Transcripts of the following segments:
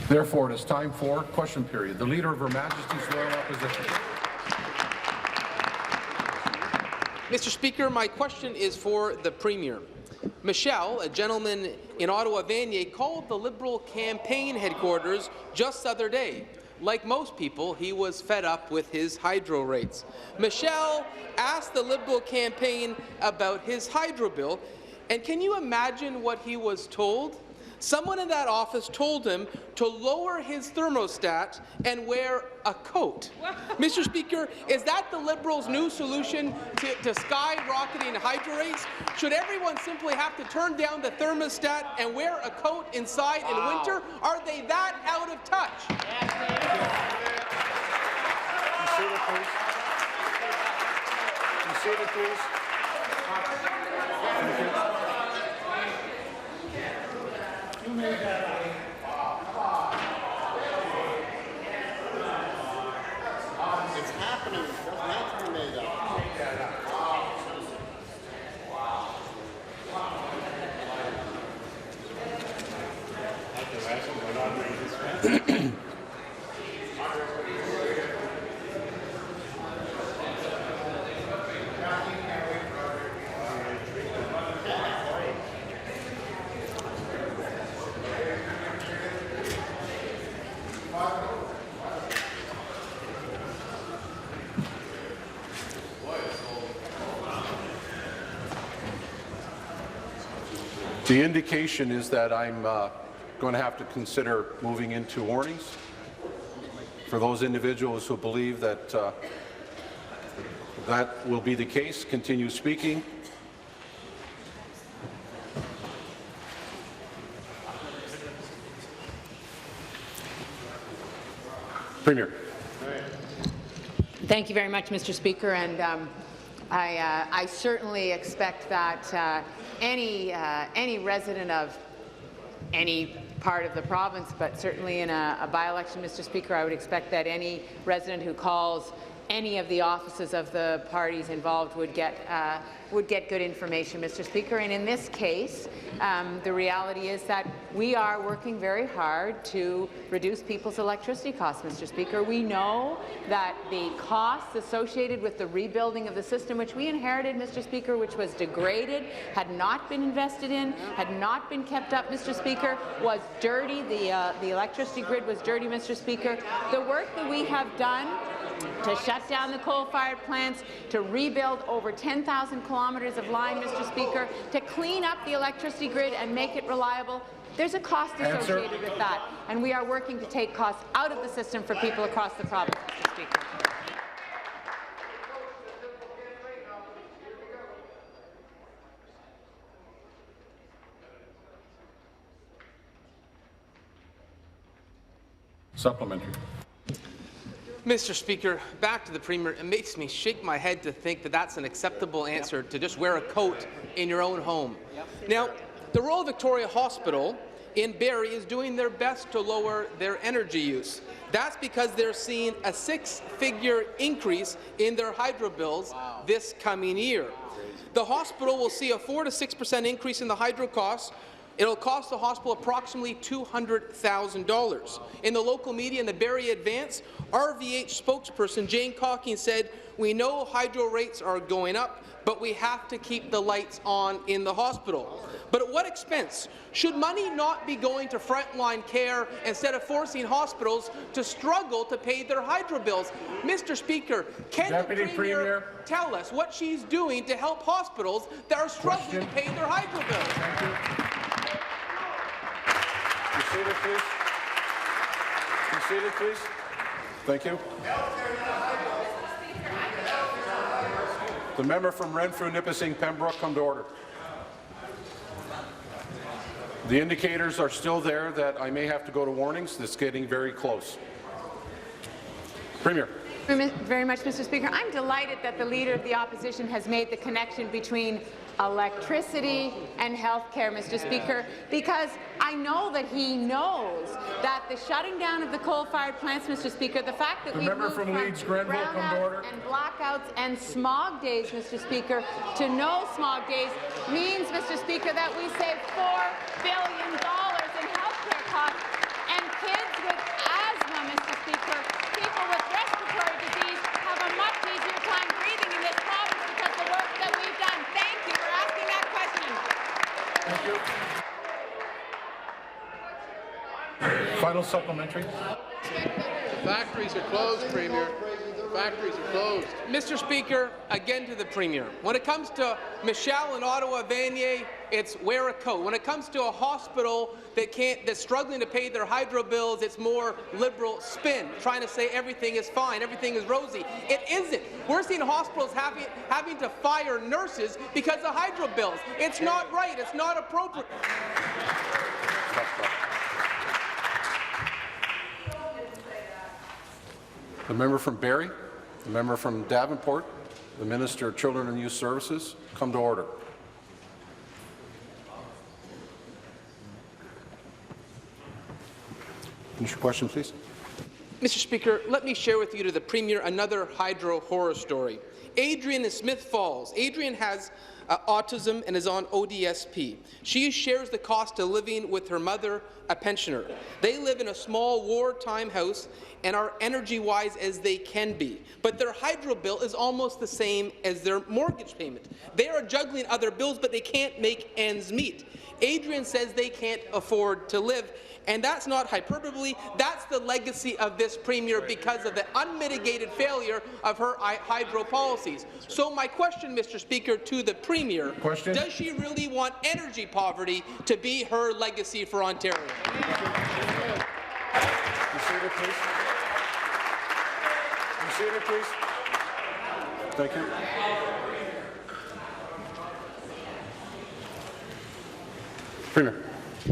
Therefore, it is time for question period. The Leader of Her Majesty's Loyal Opposition. Mr. Speaker, my question is for the Premier. Michel, a gentleman in Ottawa-Vanier, called the Liberal campaign headquarters just the other day. Like most people, he was fed up with his hydro rates. Michel asked the Liberal campaign about his hydro bill, and can you imagine what he was told? Someone in that office told him to lower his thermostat and wear a coat. Mr. Speaker, is that the Liberals' new solution to skyrocketing hydro rates? Should everyone simply have to turn down the thermostat and wear a coat inside in winter? Are they that out of touch? Be seated, please. It's happening. It doesn't have to be made up. The indication is that I'm going to have to consider moving into warnings. For those individuals who believe that that will be the case, continue speaking. Premier. Thank you very much, Mr. Speaker, and I certainly expect that any resident of any part of the province, but certainly in a by-election, Mr. Speaker, I would expect that any resident who calls any of the offices of the parties involved would get good information, Mr. Speaker. And in this case, the reality is that we are working very hard to reduce people's electricity costs, Mr. Speaker. We know that the costs associated with the rebuilding of the system, which we inherited, Mr. Speaker, which was degraded, had not been invested in, had not been kept up, Mr. Speaker, was dirty. The electricity grid was dirty, Mr. Speaker. The work that we have done to shut down the coal-fired plants, to rebuild over 10,000 kilometres of line, Mr. Speaker, to clean up the electricity grid and make it reliable. There's a cost associated with that, and we are working to take costs out of the system for people across the province, Mr. Speaker. Supplementary. Mr. Speaker, back to the Premier. It makes me shake my head to think that that's an acceptable answer, to just wear a coat in your own home. Now, the Royal Victoria Hospital in Barrie is doing their best to lower their energy use. That's because they're seeing a 6-figure increase in their hydro bills this coming year. The hospital will see a 4 to 6% increase in the hydro costs. It'll cost the hospital approximately $200,000. In the local media, in the Barrie Advance, RVH spokesperson Jane Cocking said, "We know hydro rates are going up, but we have to keep the lights on in the hospital." But at what expense? Should money not be going to frontline care instead of forcing hospitals to struggle to pay their hydro bills? Mr. Speaker, can the Premier tell us what she's doing to help hospitals that are struggling to pay their hydro bills? Thank you. Be seated, please. Be seated, please. Thank you. The member from Renfrew, Nipissing, Pembroke, come to order. The indicators are still there that I may have to go to warnings. This is getting very close. Premier. Very much, Mr. Speaker. I'm delighted that the Leader of the Opposition has made the connection between electricity and health care, Mr. Speaker, because I know that he knows that the shutting down of the coal-fired plants, Mr. Speaker, the fact that we've moved from brownouts and blackouts and smog days, Mr. Speaker, to no smog days means, Mr. Speaker, that we save $4 billion in health care costs, and kids Final supplementary. Factories are closed, Premier. Factories are closed. Mr. Speaker, again to the Premier. When it comes to Michelle in Ottawa, Vanier, it's wear a coat. When it comes to a hospital that's struggling to pay their hydro bills, it's more liberal spin, trying to say everything is fine, everything is rosy. It isn't. We're seeing hospitals having to fire nurses because of hydro bills. It's not right. It's not appropriate. The member from Barrie, the member from Davenport, the Minister of Children and Youth Services, come to order. Finish your question, please. Mr. Speaker, let me share with you to the Premier another hydro horror story. Adrian in Smith Falls. Adrian has autism and is on ODSP. She shares the cost of living with her mother, a pensioner. They live in a small wartime house and are energy-wise as they can be. But their hydro bill is almost the same as their mortgage payment. They are juggling other bills, but they can't make ends meet. Adrian says they can't afford to live, and that's not hyperbole. That's the legacy of this Premier because of the unmitigated failure of her hydro policies. So my question, Mr. Speaker, to the Premier, does she really want energy poverty to be her legacy for Ontario? Be seated, please. Be seated, please. Thank you. Premier.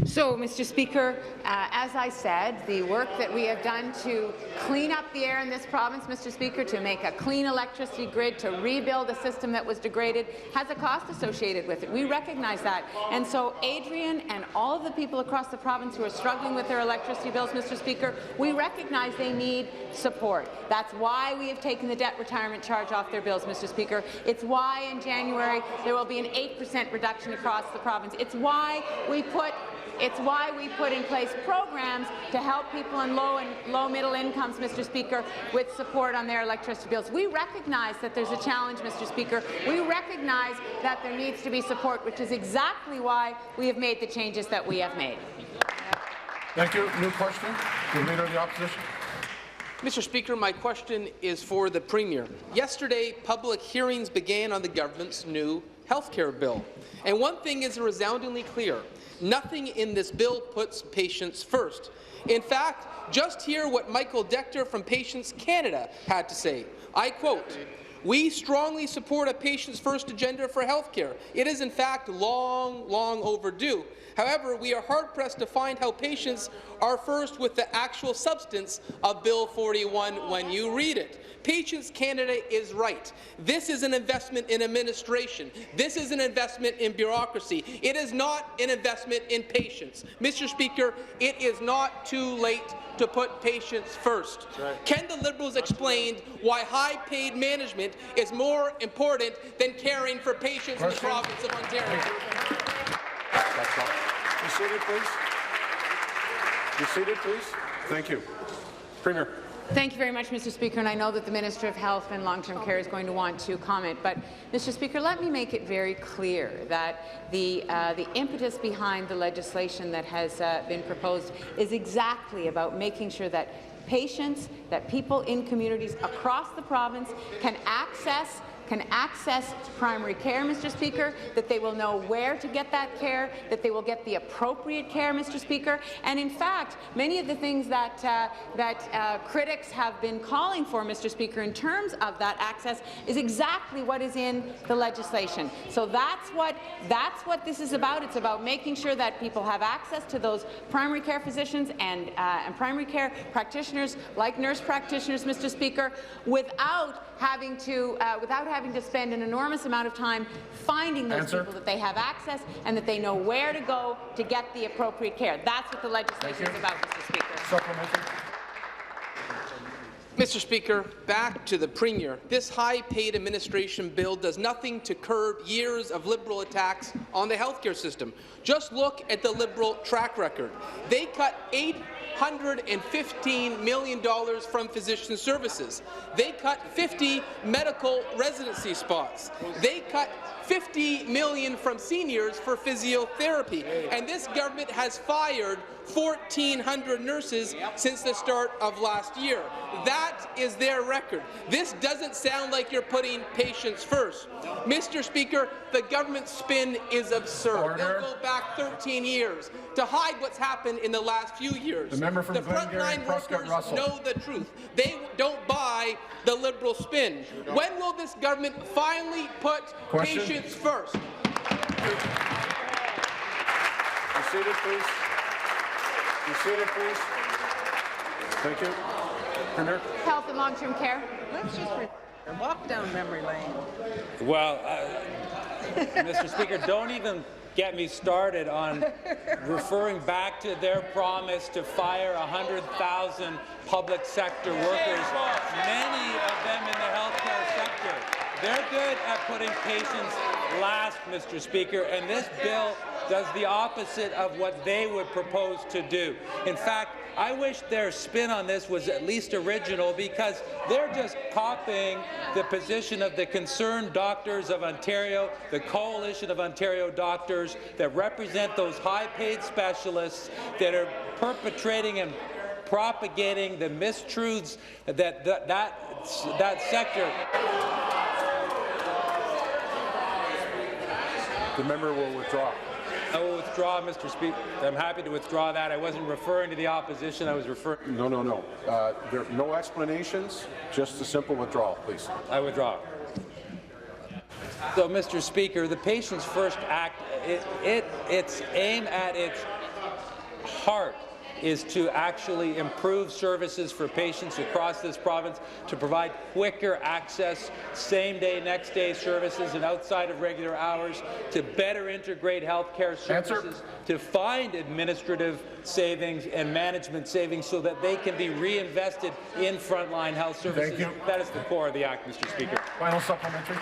So, Mr. Speaker, as I said, the work that we have done to clean up the air in this province, Mr. Speaker, to make a clean electricity grid, to rebuild a system that was degraded, has a cost associated with it. We recognize that. And so Adrian and all of the people across the province who are struggling with their electricity bills, Mr. Speaker, we recognize they need support. That's why we have taken the debt retirement charge off their bills, Mr. Speaker. It's why in January there will be an 8% reduction across the province. It's why we put in place programs to help people in low and low-middle incomes, Mr. Speaker, with support on their electricity bills. We recognize that there's a challenge, Mr. Speaker. We recognize that there needs to be support, which is exactly why we have made the changes that we have made. Thank you. New question. The Leader of the Opposition. Mr. Speaker, my question is for the Premier. Yesterday, public hearings began on the government's new health care bill. And one thing is resoundingly clear. Nothing in this bill puts patients first. In fact, just hear what Michael Decter from Patients Canada had to say. I quote, "We strongly support a patients first agenda for health care. It is in fact long overdue. However, we are hard-pressed to find how patients are first with the actual substance of Bill 41 when you read it. Patients Canada is right. This is an investment in administration. This is an investment in bureaucracy. It is not an investment in patients. Mr. Speaker, it is not too late to put patients first. Right. Can the Liberals explain why high-paid management is more important than caring for patients in the province of Ontario? Be seated, please. Be seated, please. Thank you. Premier. Thank you very much, Mr. Speaker, and I know that the Minister of Health and Long-Term Care is going to want to comment, but, Mr. Speaker, let me make it very clear that the impetus behind the legislation that has been proposed is exactly about making sure that patients, that people in communities across the province can access primary care, Mr. Speaker, that they will know where to get that care, that they will get the appropriate care, Mr. Speaker. And in fact, many of the things that critics have been calling for, Mr. Speaker, in terms of that access is exactly what is in the legislation. So that's what this is about. It's about making sure that people have access to those primary care physicians and primary care practitioners, like nurse practitioners, Mr. Speaker, without having to spend an enormous amount of time finding those people that they have access and that they know where to go to get the appropriate care. That's what the legislation is about, Mr. Speaker. Supplementary. Mr. Speaker, back to the Premier. This high-paid administration bill does nothing to curb years of Liberal attacks on the healthcare system. Just look at the Liberal track record. They cut $815 million from physician services. They cut 50 medical residency spots. They cut $50 million from seniors for physiotherapy. And this government has fired 1,400 nurses since the start of last year. That is their record. This doesn't sound like you're putting patients first. Mr. Speaker, the government's spin is absurd. They'll go back 13 years to hide what's happened in the last few years. The member from frontline workers know the truth. They don't buy the Liberal spin. When will this government finally put patients first? Be seated, please. Be seated, please. Thank you. Premier. Health and long-term care. Let's just walk down memory lane. Well, Mr. Speaker, don't even get me started on referring back to their promise to fire 100,000 public sector workers, many of them in the healthcare sector. They're good at putting patients last, Mr. Speaker, and this bill does the opposite of what they would propose to do. In fact, I wish their spin on this was at least original, because they're just copying the position of the Concerned Doctors of Ontario, the Coalition of Ontario Doctors that represent those high-paid specialists that are perpetrating and propagating the mistruths that sector. The member will withdraw. I will withdraw, Mr. Speaker. I'm happy to withdraw that. I wasn't referring to the opposition. I was referring. No. There are no explanations. Just a simple withdrawal, please. I withdraw. So, Mr. Speaker, the Patients First Act, its aim at its heart is to actually improve services for patients across this province, to provide quicker access, same-day, next-day services and outside of regular hours, to better integrate healthcare services, to find administrative savings and management savings so that they can be reinvested in frontline health services. Thank you. That is the core of the Act, Mr. Speaker. Final supplementary.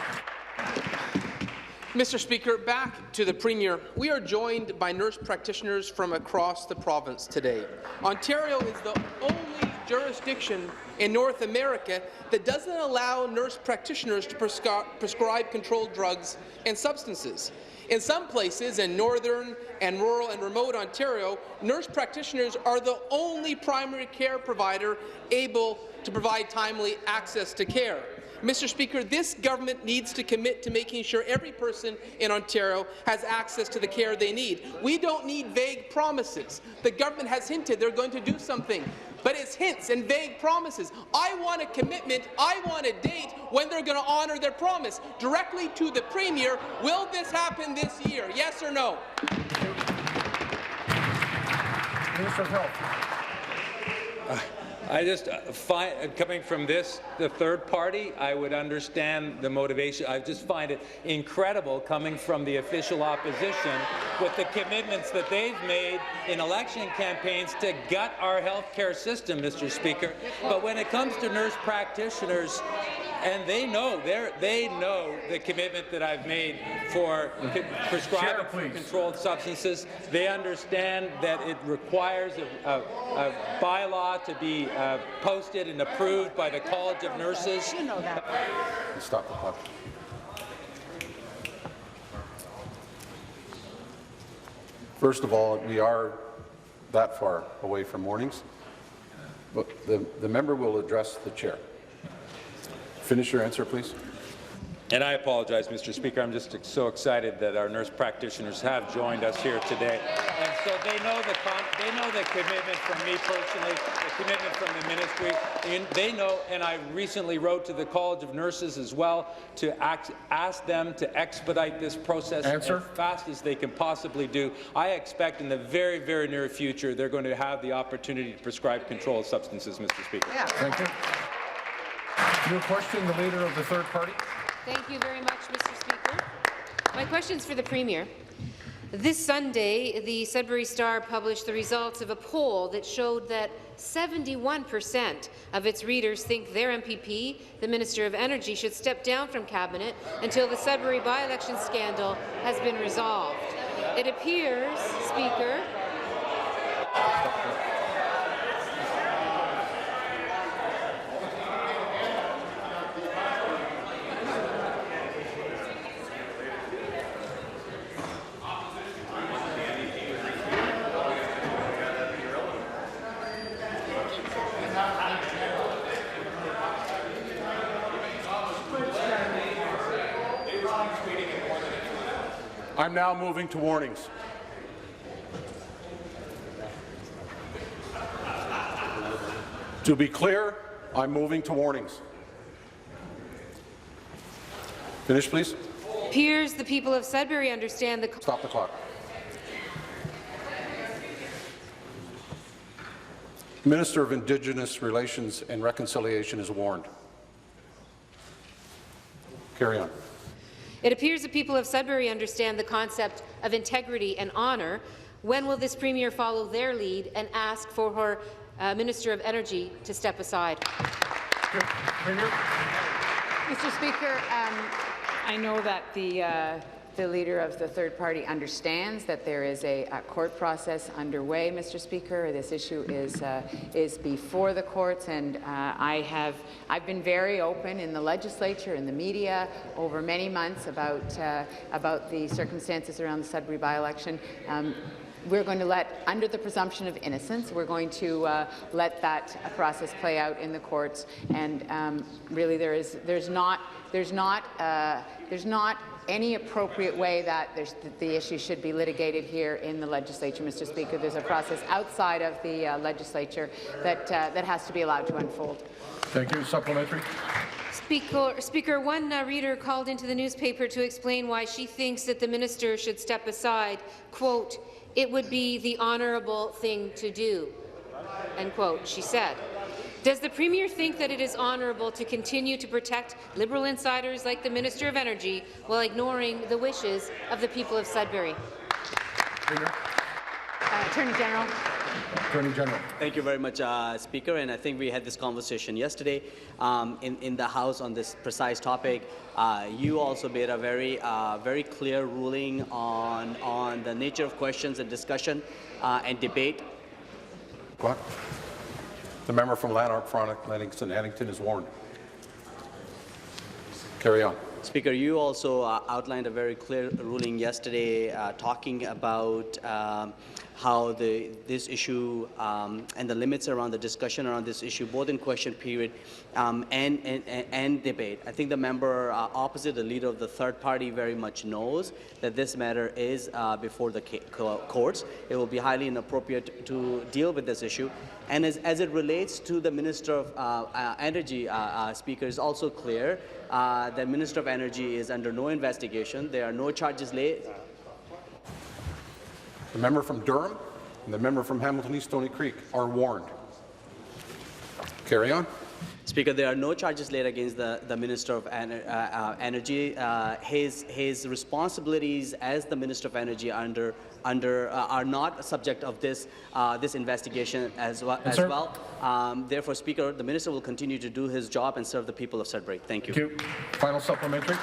Mr. Speaker, back to the Premier. We are joined by nurse practitioners from across the province today. Ontario is the only jurisdiction in North America that doesn't allow nurse practitioners to prescribe controlled drugs and substances. In some places in northern and rural and remote Ontario, nurse practitioners are the only primary care provider able to provide timely access to care. Mr. Speaker, this government needs to commit to making sure every person in Ontario has access to the care they need. We don't need vague promises. The government has hinted they're going to do something, but it's hints and vague promises. I want a commitment. I want a date when they're going to honour their promise. Directly to the Premier, will this happen this year? Yes or no? Minister of Health. I just find, coming from the third party, I would understand the motivation. I just find it incredible coming from the official opposition with the commitments that they've made in election campaigns to gut our healthcare system, Mr. Speaker. But when it comes to nurse practitioners, and they know the commitment that I've made for prescribing for controlled substances. They understand that it requires a bylaw to be posted and approved by the College of Nurses. You know that. Stop the clock. First of all, we are that far away from mornings, but the member will address the chair. Finish your answer, please. And I apologize, Mr. Speaker. I'm just so excited that our nurse practitioners have joined us here today. And so they know the commitment from me personally, the commitment from the ministry. And they know, and I recently wrote to the College of Nurses as well to ask them to expedite this process as fast as they can possibly do. I expect in the very, very near future they're going to have the opportunity to prescribe controlled substances, Mr. Speaker. Yeah. Thank you. Your question, the leader of the third party. Thank you very much, Mr. Speaker. My question is for the Premier. This Sunday, the Sudbury Star published the results of a poll that showed that 71% of its readers think their MPP, the Minister of Energy, should step down from Cabinet until the Sudbury by-election scandal has been resolved. It appears, Speaker, I'm now moving to warnings. To be clear, I'm moving to warnings. Finish, please. appears the people of Sudbury understand the... Stop the clock. Minister of Indigenous Relations and Reconciliation is warned. Carry on. It appears the people of Sudbury understand the concept of integrity and honour. When will this Premier follow their lead and ask for her Minister of Energy to step aside? Mr. Speaker, I know that the leader of the third party understands that there is a court process underway, Mr. Speaker. This issue is before the courts, and I've been very open in the legislature and the media over many months about the circumstances around the Sudbury by-election. We're going to let, under the presumption of innocence, we're going to let that process play out in the courts. And really, there's not any appropriate way that the issue should be litigated here in the legislature, Mr. Speaker. There's a process outside of the legislature that has to be allowed to unfold. Thank you. Supplementary. Speaker, one reader called into the newspaper to explain why she thinks that the minister should step aside. Quote, "It would be the honourable thing to do," end quote, she said. Does the Premier think that it is honourable to continue to protect Liberal insiders like the Minister of Energy while ignoring the wishes of the people of Sudbury? Attorney General. Attorney General. Thank you very much, Speaker. And I think we had this conversation yesterday in the House on this precise topic. You also made a very clear ruling on the nature of questions and discussion and debate. What? The member from Lanark, Frontenac, Leamington is warned. Carry on. Speaker, you also outlined a very clear ruling yesterday talking about how this issue and the limits around the discussion around this issue, both in question period and debate. I think the member opposite, the leader of the third party, very much knows that this matter is before the courts. It will be highly inappropriate to deal with this issue. And as it relates to the Minister of Energy, Speaker, is also clear that Minister of Energy is under no investigation. There are no charges laid. The member from Durham and the member from Hamilton East Stony Creek are warned. Carry on. Speaker, there are no charges laid against the Minister of Energy. His responsibilities as the Minister of Energy are not subject of this investigation as well. Therefore, Speaker, the Minister will continue to do his job and serve the people of Sudbury. Thank you. Thank you. Final supplementary.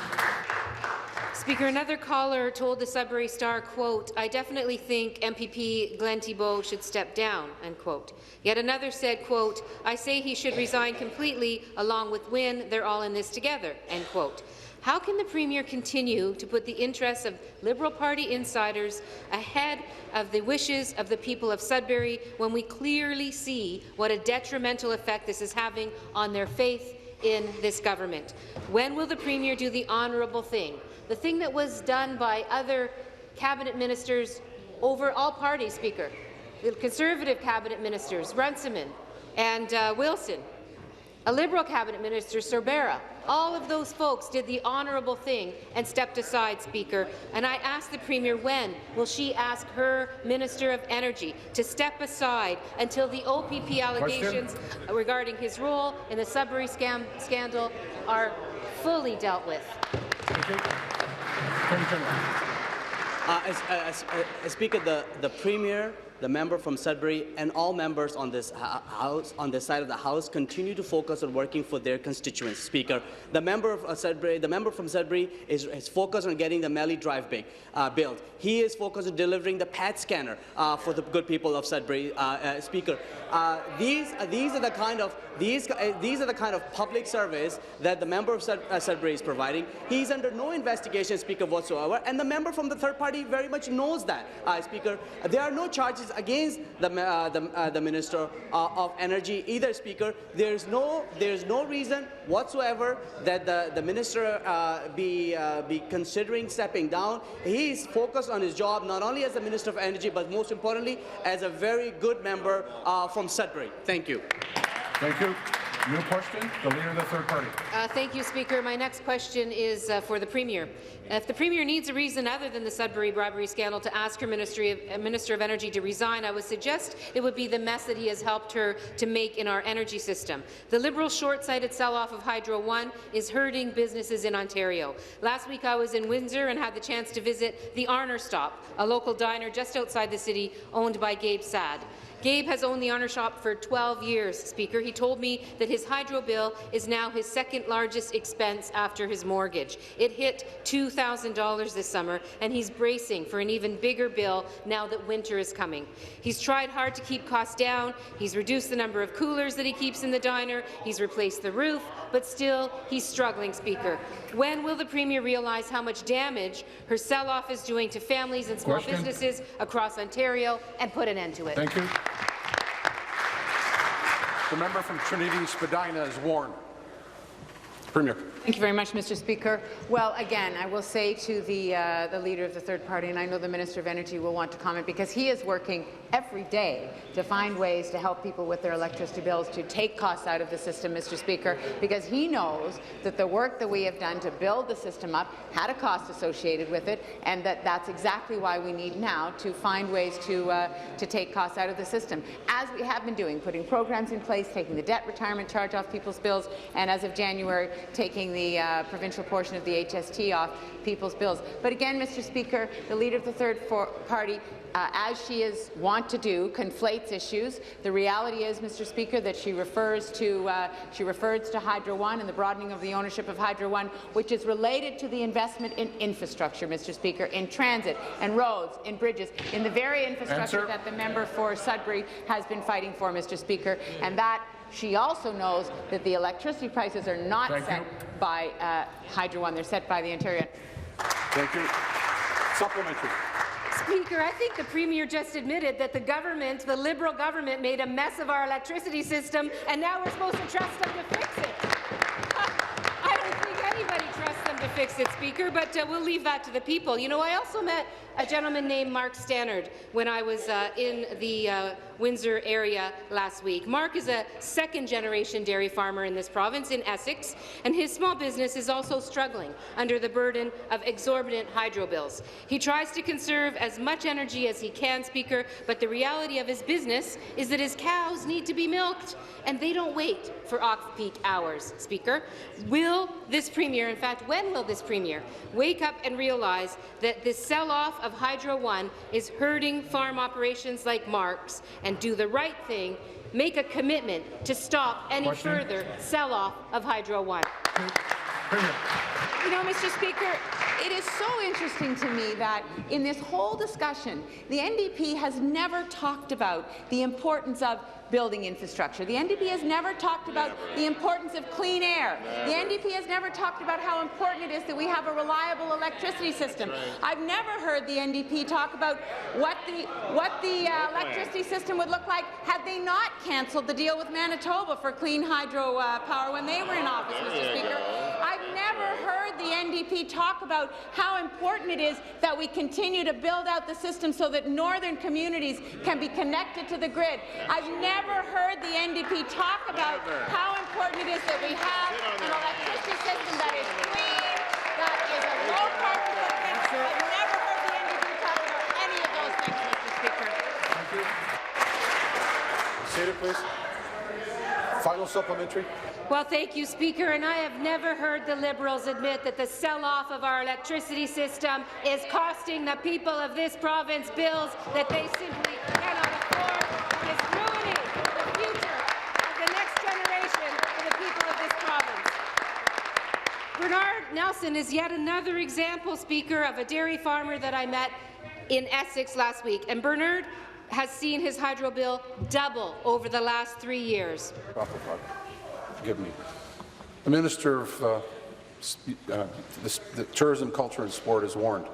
Speaker, another caller told the Sudbury Star, quote, "I definitely think MPP Glenn Thibeault should step down," end quote. Yet another said, quote, "I say he should resign completely along with Wynne. They're all in this together," end quote. How can the Premier continue to put the interests of Liberal Party insiders ahead of the wishes of the people of Sudbury when we clearly see what a detrimental effect this is having on their faith in this government? When will the Premier do the honourable thing? The thing that was done by other cabinet ministers over all parties, Speaker. The Conservative cabinet ministers, Runciman and Wilson. A Liberal cabinet minister, Sorbera. All of those folks did the honourable thing and stepped aside, Speaker. And I asked the Premier, when will she ask her Minister of Energy to step aside until the OPP allegations regarding his role in the Sudbury scandal are fully dealt with? Speaker, the Premier the member from Sudbury and all members on this House, on this side of the House, continue to focus on working for their constituents. Speaker, the member from Sudbury is focused on getting the Melly Drive built. He is focused on delivering the PAT scanner for the good people of Sudbury. Speaker, these are the kind of public service that the member of Sudbury is providing. He's under no investigation, Speaker, whatsoever, and the member from the third party very much knows that. Speaker, there are no charges against the Minister of Energy either. Speaker, there's no reason whatsoever that the Minister be considering stepping down. He's focused on his job not only as the Minister of Energy but most importantly as a very good member from Sudbury. Thank you. Thank you. New question, the Leader of the Third Party. Thank you, Speaker. My next question is for the Premier. If the Premier needs a reason other than the Sudbury bribery scandal to ask her Minister of Energy to resign, I would suggest it would be the mess that he has helped her to make in our energy system. The Liberal short-sighted sell-off of Hydro One is hurting businesses in Ontario. Last week I was in Windsor and had the chance to visit the Arner Stop, a local diner just outside the city owned by Gabe Sad. Gabe has owned the Arner Shop for 12 years, Speaker. He told me that his hydro bill is now his second largest expense after his mortgage. It hit $2,000 this summer, and he's bracing for an even bigger bill now that winter is coming. He's tried hard to keep costs down. He's reduced the number of coolers that he keeps in the diner. He's replaced the roof, but still he's struggling, Speaker. When will the Premier realize how much damage her sell-off is doing to families and small businesses across Ontario and put an end to it? Thank you. The member from Trinity Spadina is warned. Premier. Thank you very much, Mr. Speaker. Well, again, I will say to the Leader of the Third Party, and I know the Minister of Energy will want to comment, because he is working every day to find ways to help people with their electricity bills, to take costs out of the system, Mr. Speaker, because he knows that the work that we have done to build the system up had a cost associated with it, and that's exactly why we need now to find ways to take costs out of the system, as we have been doing, putting programs in place, taking the debt retirement charge off people's bills, and as of January, taking the provincial portion of the HST off people's bills. But again, Mr. Speaker, the Leader of the Third Party, as she is wont to do, conflates issues. The reality is, Mr. Speaker, that she refers to Hydro One and the broadening of the ownership of Hydro One, which is related to the investment in infrastructure, Mr. Speaker, in transit and roads, in bridges, in the very infrastructure that the member for Sudbury has been fighting for, Mr. Speaker, and that she also knows that the electricity prices are not set by Hydro One; they're set by the Ontario. Thank you. Supplementary. Speaker, I think the Premier just admitted that the Liberal government, made a mess of our electricity system, and now we're supposed to trust them to fix it. I don't think anybody trusts them to fix it, Speaker, but we'll leave that to the people. You know, I also met a gentleman named Mark Stannard when I was in the Windsor area last week. Mark is a second-generation dairy farmer in this province, in Essex, and his small business is also struggling under the burden of exorbitant hydro bills. He tries to conserve as much energy as he can, Speaker, but the reality of his business is that his cows need to be milked, and they don't wait for off-peak hours, Speaker. Will this Premier, in fact, when will this Premier wake up and realize that this sell-off of Hydro One is hurting farm operations like Mark's, and do the right thing, make a commitment to stop any further sell-off of Hydro One? You know, Mr. Speaker, it is so interesting to me that in this whole discussion, the NDP has never talked about the importance of building infrastructure. The NDP has never talked about the importance of clean air. The NDP has never talked about how important it is that we have a reliable electricity system. I've never heard the NDP talk about what the electricity system would look like had they not cancelled the deal with Manitoba for clean hydro power when they were in office, Mr. Speaker. I've never heard the NDP talk about how important it is that we continue to build out the system so that northern communities can be connected to the grid. I've never heard the NDP talk about how important it is that we have an electricity system that is clean, that is a low carbon footprint. I've never heard the NDP talk about any of those things, Mr. Speaker. Thank you. Seated, please. Final supplementary. Well, thank you, Speaker, and I have never heard the Liberals admit that the sell-off of our electricity system is costing the people of this province bills that they simply cannot Allison is yet another example, Speaker, of a dairy farmer that I met in Essex last week. And Bernard has seen his hydro bill double over the last 3 years. Forgive me. The Minister of the Tourism, Culture and Sport is warned.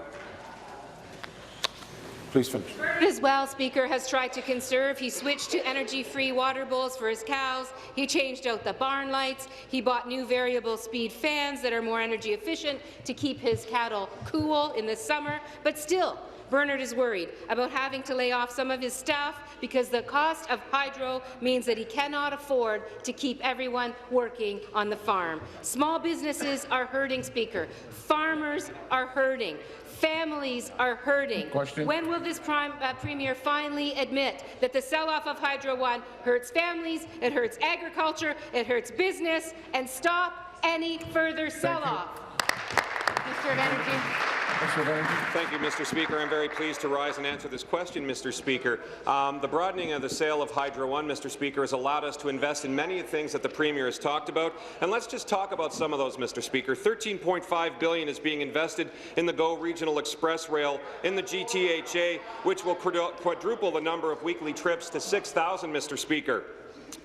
Please finish. As well, Speaker, has tried to conserve. He switched to energy-free water bowls for his cows. He changed out the barn lights. He bought new variable speed fans that are more energy efficient to keep his cattle cool in the summer. But still, Bernard is worried about having to lay off some of his staff because the cost of hydro means that he cannot afford to keep everyone working on the farm. Small businesses are hurting, Speaker. Farmers are hurting. Families are hurting. Question. When will this Premier finally admit that the sell-off of Hydro One hurts families, it hurts agriculture, it hurts business, and stop any further sell-off? Minister of Energy. Thank you, Mr. Speaker. I'm very pleased to rise and answer this question, Mr. Speaker. The broadening of the sale of Hydro One, Mr. Speaker, has allowed us to invest in many things that the Premier has talked about. And let's just talk about some of those, Mr. Speaker. $13.5 billion is being invested in the GO Regional Express Rail in the GTHA, which will quadruple the number of weekly trips to 6,000, Mr. Speaker.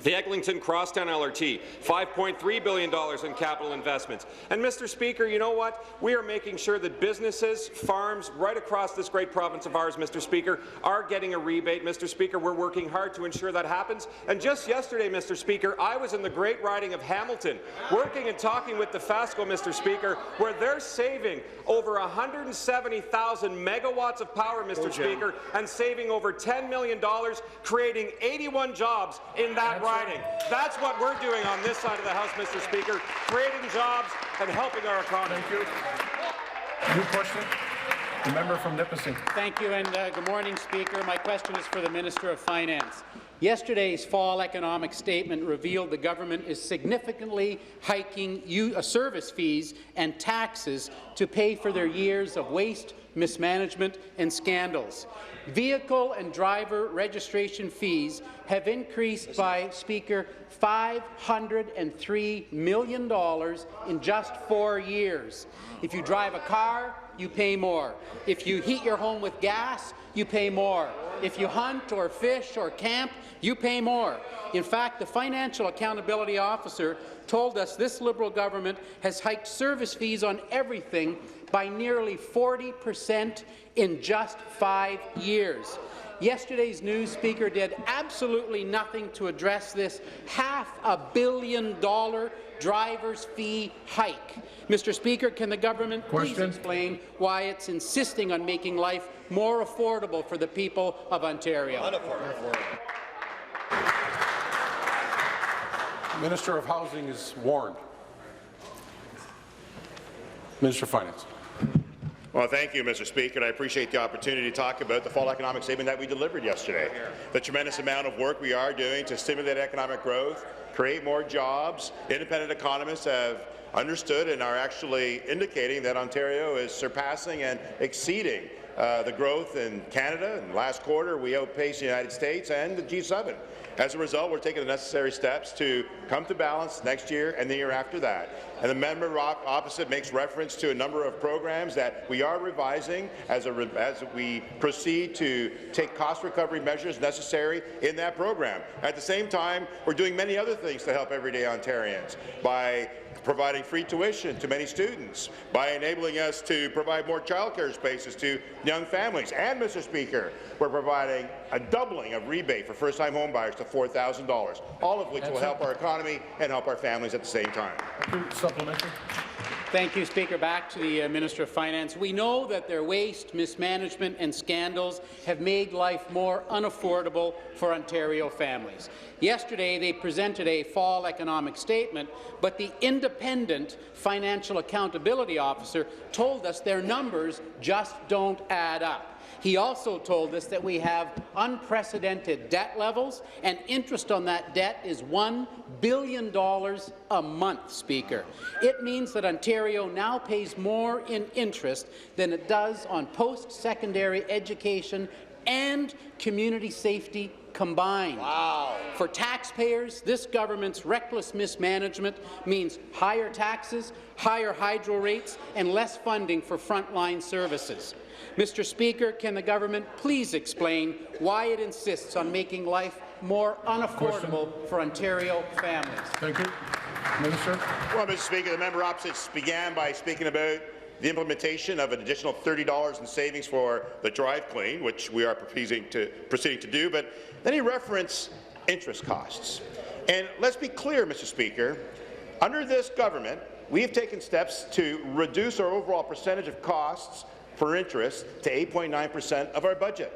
The Eglinton Crosstown LRT, $5.3 billion in capital investments. And, Mr. Speaker, you know what? We are making sure that businesses, farms, right across this great province of ours, Mr. Speaker, are getting a rebate. Mr. Speaker, we're working hard to ensure that happens. And just yesterday, Mr. Speaker, I was in the great riding of Hamilton, working and talking with the FASCO, Mr. Speaker, where they're saving over 170,000 megawatts of power, Mr. Speaker, and saving over $10 million, creating 81 jobs in that riding. That's what we're doing on this side of the House, Mr. Speaker, creating jobs and helping our economy. Thank you. New question. The member from Nipissing. Thank you, and good morning, Speaker. My question is for the Minister of Finance. Yesterday's fall economic statement revealed the government is significantly hiking service fees and taxes to pay for their years of waste, mismanagement and scandals. Vehicle and driver registration fees have increased by, Speaker, $503 million in just 4 years. If you drive a car, you pay more. If you heat your home with gas, you pay more. If you hunt or fish or camp, you pay more. In fact, the Financial Accountability Officer told us this Liberal government has hiked service fees on everything by nearly 40% in just 5 years. Yesterday's news, Speaker, did absolutely nothing to address this $500 million driver's fee hike. Mr. Speaker, can the government please explain why it's insisting on making life more affordable for the people of Ontario? Minister of Housing is warned. Minister of Finance. Well, thank you, Mr. Speaker, and I appreciate the opportunity to talk about the fall economic statement that we delivered yesterday. The tremendous amount of work we are doing to stimulate economic growth, create more jobs. Independent economists have understood and are actually indicating that Ontario is surpassing and exceeding the growth in Canada. In the last quarter, we outpaced the United States and the G7. As a result, we're taking the necessary steps to come to balance next year and the year after that. And the member opposite makes reference to a number of programs that we are revising as we proceed to take cost recovery measures necessary in that program. At the same time, we're doing many other things to help everyday Ontarians by providing free tuition to many students, by enabling us to provide more childcare spaces to young families. And, Mr. Speaker, we're providing a doubling of rebate for first-time homebuyers to $4,000, all of which will help our economy and help our families at the same time. Supplementary. Thank you, Speaker. Back to the Minister of Finance. We know that their waste, mismanagement and scandals have made life more unaffordable for Ontario families. Yesterday, they presented a fall economic statement, but the independent Financial Accountability Officer told us their numbers just don't add up. He also told us that we have unprecedented debt levels, and interest on that debt is $1 billion a month, Speaker. It means that Ontario now pays more in interest than it does on post-secondary education and community safety combined. Wow. For taxpayers, this government's reckless mismanagement means higher taxes, higher hydro rates, and less funding for frontline services. Mr. Speaker, can the government please explain why it insists on making life more unaffordable for Ontario families? Thank you. Minister. Well, Mr. Speaker, the member opposite began by speaking about the implementation of an additional $30 in savings for the Drive Clean, which we are proceeding to do, but then he referenced interest costs. And let's be clear, Mr. Speaker, under this government, we have taken steps to reduce our overall percentage of costs for interest to 8.9% of our budget.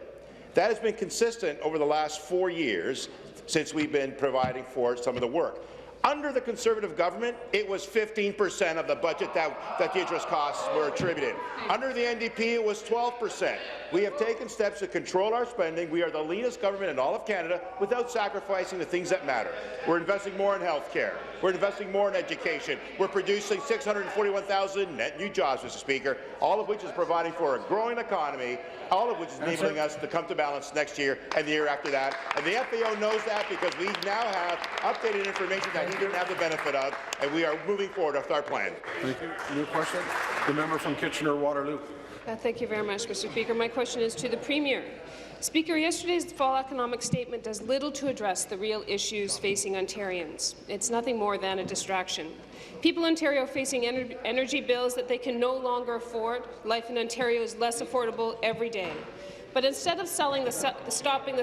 That has been consistent over the last 4 years since we've been providing for some of the work. Under the Conservative government, it was 15% of the budget that the interest costs were attributed. Under the NDP, it was 12%. We have taken steps to control our spending. We are the leanest government in all of Canada without sacrificing the things that matter. We're investing more in health care. We're investing more in education. We're producing 641,000 net new jobs, Mr. Speaker, all of which is providing for a growing economy, all of which is enabling us to come to balance next year and the year after that. And the FAO knows that because we now have updated information that he didn't have the benefit of, and we are moving forward with our plan. Thank you. New question? The member from Kitchener-Waterloo. Thank you very much, Mr. Speaker. My question is to the Premier. Speaker, yesterday's fall economic statement does little to address the real issues facing Ontarians. It's nothing more than a distraction. People in Ontario are facing energy bills that they can no longer afford. Life in Ontario is less affordable every day. But instead of stopping the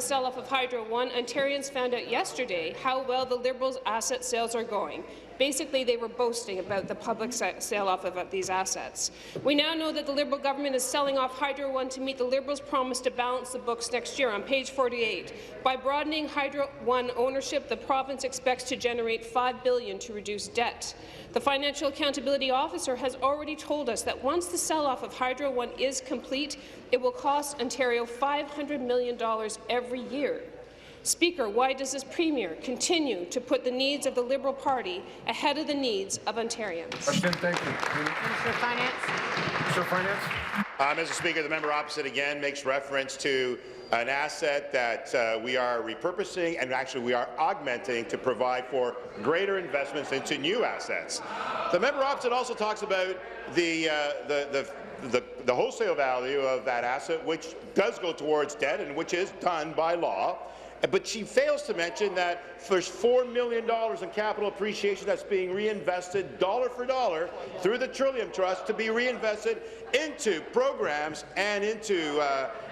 sell-off of Hydro One, Ontarians found out yesterday how well the Liberals' asset sales are going. Basically, they were boasting about the public sale-off of these assets. We now know that the Liberal government is selling off Hydro One to meet the Liberals' promise to balance the books next year on page 48. By broadening Hydro One ownership, the province expects to generate $5 billion to reduce debt. The Financial Accountability Officer has already told us that once the sell-off of Hydro One is complete, it will cost Ontario $500 million every year. Speaker, why does this Premier continue to put the needs of the Liberal Party ahead of the needs of Ontarians? Question, thank you. Minister of Finance. Minister of Finance. Mr. Speaker, the member opposite again makes reference to an asset that we are repurposing and actually we are augmenting to provide for greater investments into new assets. The member opposite also talks about the wholesale value of that asset, which does go towards debt and which is done by law. But she fails to mention that there's $4 million in capital appreciation that's being reinvested dollar for dollar through the Trillium Trust to be reinvested into programs and into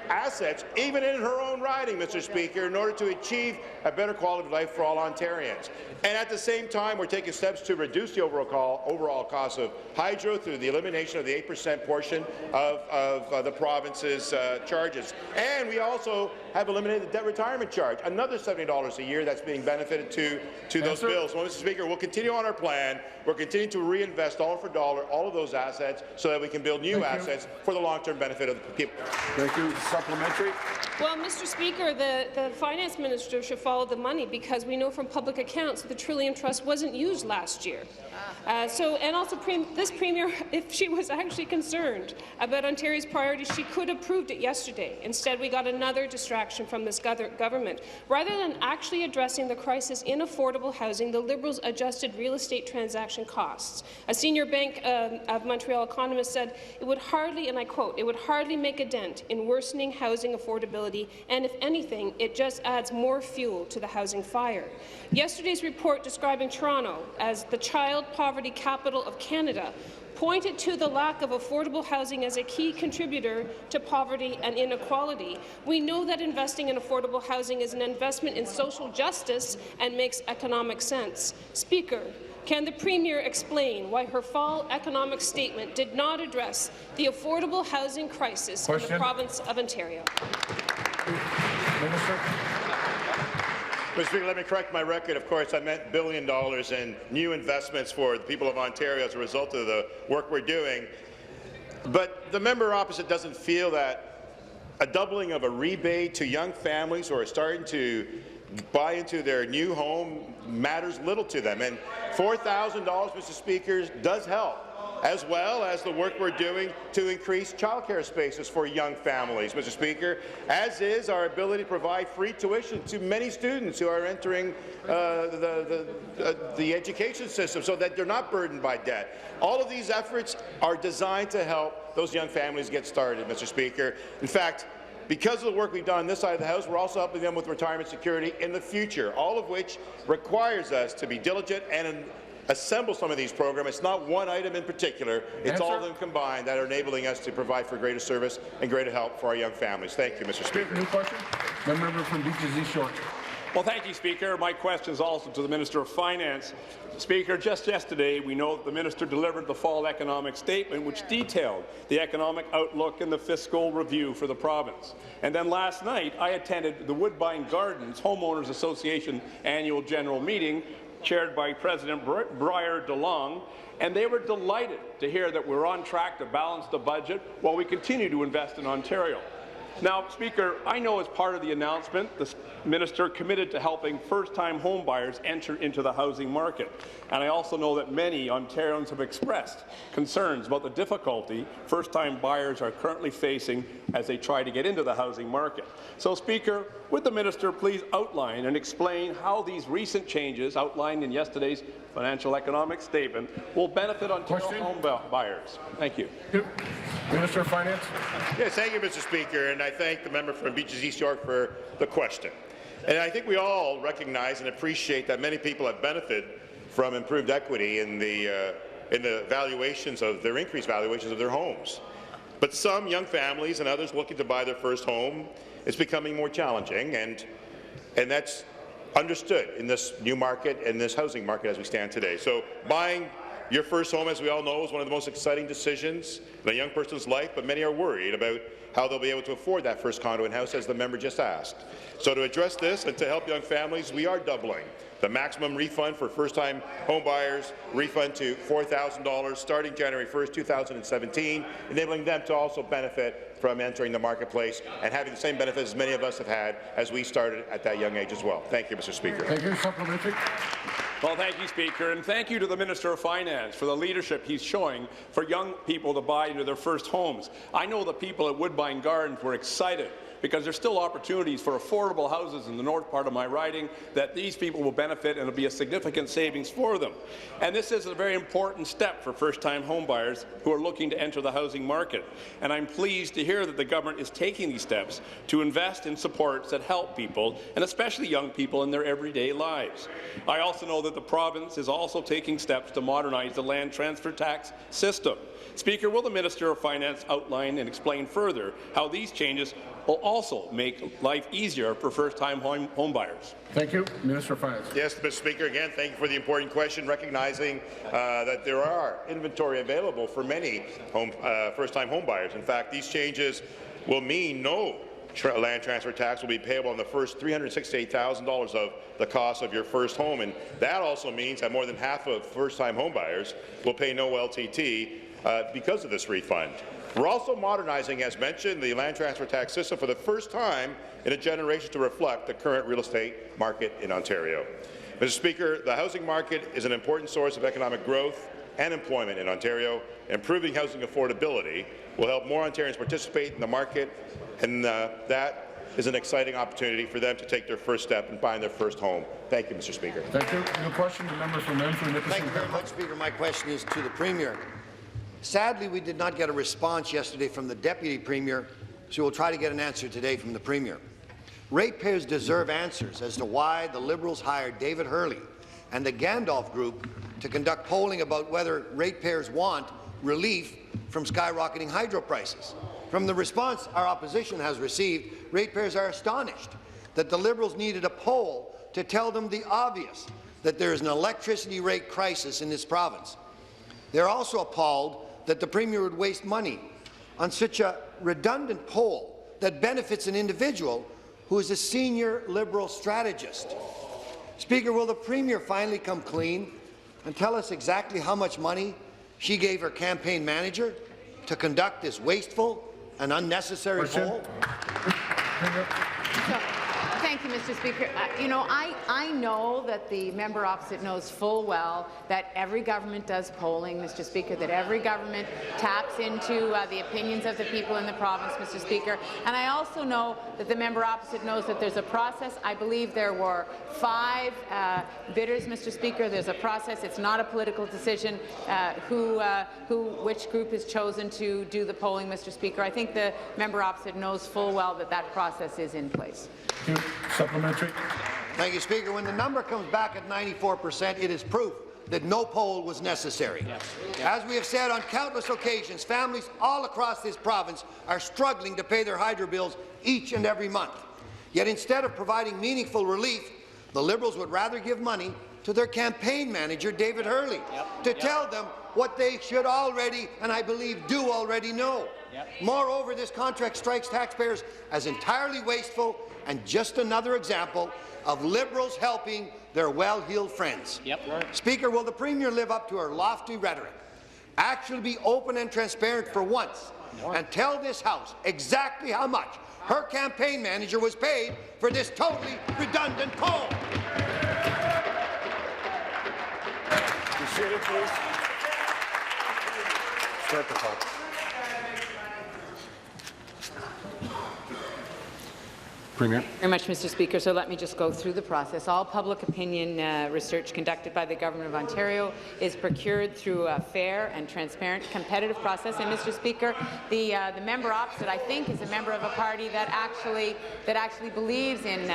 assets, even in her own riding, Mr. Speaker, in order to achieve a better quality of life for all Ontarians. And at the same time, we're taking steps to reduce the overall cost of hydro through the elimination of the 8% portion of the province's charges. And we also have eliminated the debt retirement charge, another $70 a year that's being benefited to those bills. Well, Mr. Speaker, we'll continue on our plan. We're continuing to reinvest dollar for dollar all of those assets so that we can build new assets for the long-term benefit of the people. Thank you. Supplementary. Well, Mr. Speaker, the Finance Minister should follow the money because we know from public accounts that the Trillium Trust wasn't used last year. This Premier, if she was actually concerned about Ontario's priorities, she could have proved it yesterday. Instead, we got another distraction from this government. Rather than actually addressing the crisis in affordable housing, the Liberals adjusted real estate transaction costs. A senior Bank of Montreal economist said it would hardly, and I quote, "It would hardly make a dent in worsening housing affordability, and if anything, it just adds more fuel to the housing fire." Yesterday's report describing Toronto as the child poverty capital of Canada pointed to the lack of affordable housing as a key contributor to poverty and inequality. We know that investing in affordable housing is an investment in social justice and makes economic sense. Speaker, can the Premier explain why her fall economic statement did not address the affordable housing crisis in the province of Ontario? Minister. Mr. Speaker, let me correct my record. Of course, I meant $1 billion in new investments for the people of Ontario as a result of the work we're doing. But the member opposite doesn't feel that a doubling of a rebate to young families who are starting to buy into their new home matters little to them. And $4,000, Mr. Speaker, does help. as well as the work we're doing to increase childcare spaces for young families, Mr. Speaker, as is our ability to provide free tuition to many students who are entering the education system so that they're not burdened by debt. All of these efforts are designed to help those young families get started, Mr. Speaker. In fact, because of the work we've done on this side of the House, we're also helping them with retirement security in the future, all of which requires us to be diligent and assemble some of these programs. It's not one item in particular. It's all of them combined that are enabling us to provide for greater service and greater help for our young families. Thank you, Mr. Speaker. New question? The member from Beaches East York. Well, thank you, Speaker. My question is also to the Minister of Finance. Speaker, just yesterday, we know that the Minister delivered the fall economic statement, which detailed the economic outlook and the fiscal review for the province. And then last night, I attended the Woodbine Gardens Homeowners Association annual general meeting, chaired by President Briar DeLong, and they were delighted to hear that we're on track to balance the budget while we continue to invest in Ontario. Now, Speaker, I know as part of the announcement, the Minister committed to helping first-time homebuyers enter into the housing market. And I also know that many Ontarians have expressed concerns about the difficulty first-time buyers are currently facing as they try to get into the housing market. So, Speaker, would the Minister please outline and explain how these recent changes outlined in yesterday's financial economic statement will benefit Ontario home buyers? Thank you. Minister of Finance. Yes, thank you, Mr. Speaker, and I thank the member from Beaches East York for the question. And I think we all recognize and appreciate that many people have benefited from improved equity in the valuations of their increased valuations of their homes. But some young families and others looking to buy their first home, it's becoming more challenging, and that's understood in this new market and this housing market as we stand today. So buying your first home, as we all know, is one of the most exciting decisions in a young person's life, but many are worried about how they'll be able to afford that first condo and house, as the member just asked. So to address this and to help young families, we are doubling the maximum refund for first-time home buyers, refund to $4,000 starting January 1st, 2017, enabling them to also benefit from entering the marketplace and having the same benefits as many of us have had as we started at that young age as well. Thank you, Mr. Speaker. Thank you. Supplementary. Well, thank you, Speaker, and thank you to the Minister of Finance for the leadership he's showing for young people to buy into their first homes. I know the people at Woodbine Gardens were excited because there's still opportunities for affordable houses in the north part of my riding that these people will benefit, and it'll be a significant savings for them. And this is a very important step for first-time homebuyers who are looking to enter the housing market. And I'm pleased to hear that the government is taking these steps to invest in supports that help people, and especially young people, in their everyday lives. I also know that the province is also taking steps to modernize the land transfer tax system. Speaker, will the Minister of Finance outline and explain further how these changes will also make life easier for first-time home buyers? Thank you. Minister of Finance. Yes, Mr. Speaker, again, thank you for the important question, recognizing that there are inventory available for many first-time home buyers. In fact, these changes will mean no land transfer tax will be payable on the first $368,000 of the cost of your first home, and that also means that more than half of first-time home buyers will pay no LTT because of this refund. We're also modernizing, as mentioned, the land transfer tax system for the first time in a generation to reflect the current real estate market in Ontario. Mr. Speaker, the housing market is an important source of economic growth and employment in Ontario. Improving housing affordability will help more Ontarians participate in the market, and that is an exciting opportunity for them to take their first step in buying their first home. Thank you, Mr. Speaker. Thank you. New question, the member from Renfrew, Nicholson. Thank you very much, Speaker. My question is to the Premier. Sadly, we did not get a response yesterday from the Deputy Premier, so we'll try to get an answer today from the Premier. Ratepayers deserve answers as to why the Liberals hired David Hurley and the Gandalf Group to conduct polling about whether ratepayers want relief from skyrocketing hydro prices. From the response our opposition has received, ratepayers are astonished that the Liberals needed a poll to tell them the obvious, that there is an electricity rate crisis in this province. They're also appalled that the Premier would waste money on such a redundant poll that benefits an individual who is a senior Liberal strategist. Speaker, will the Premier finally come clean and tell us exactly how much money she gave her campaign manager to conduct this wasteful and unnecessary poll? Thank you, you, Mr. Speaker. I know that the member opposite knows full well that every government does polling, Mr. Speaker, that every government taps into the opinions of the people in the province, Mr. Speaker. And I also know that the member opposite knows that there's a process. I believe there were 5 bidders, Mr. Speaker. There's a process. It's not a political decision which group is chosen to do the polling, Mr. Speaker. I think the member opposite knows full well that that process is in place. Supplementary. Thank you, Speaker. When the number comes back at 94%, it is proof that no poll was necessary. As we have said on countless occasions, families all across this province are struggling to pay their hydro bills each and every month. Yet instead of providing meaningful relief, the Liberals would rather give money to their campaign manager, David Hurley, to tell them what they should already, and I believe do already know. Moreover, this contract strikes taxpayers as entirely wasteful and just another example of Liberals helping their well-heeled friends. Speaker, will the Premier live up to her lofty rhetoric, actually be open and transparent for once, and tell this House exactly how much her campaign manager was paid for this totally redundant poll? Be seated, please. Start the clock. Premier. Very much, Mr. Speaker. So let me just go through the process. All public opinion research conducted by the Government of Ontario is procured through a fair and transparent, competitive process. And, Mr. Speaker, the member opposite, I think, is a member of a party that actually believes in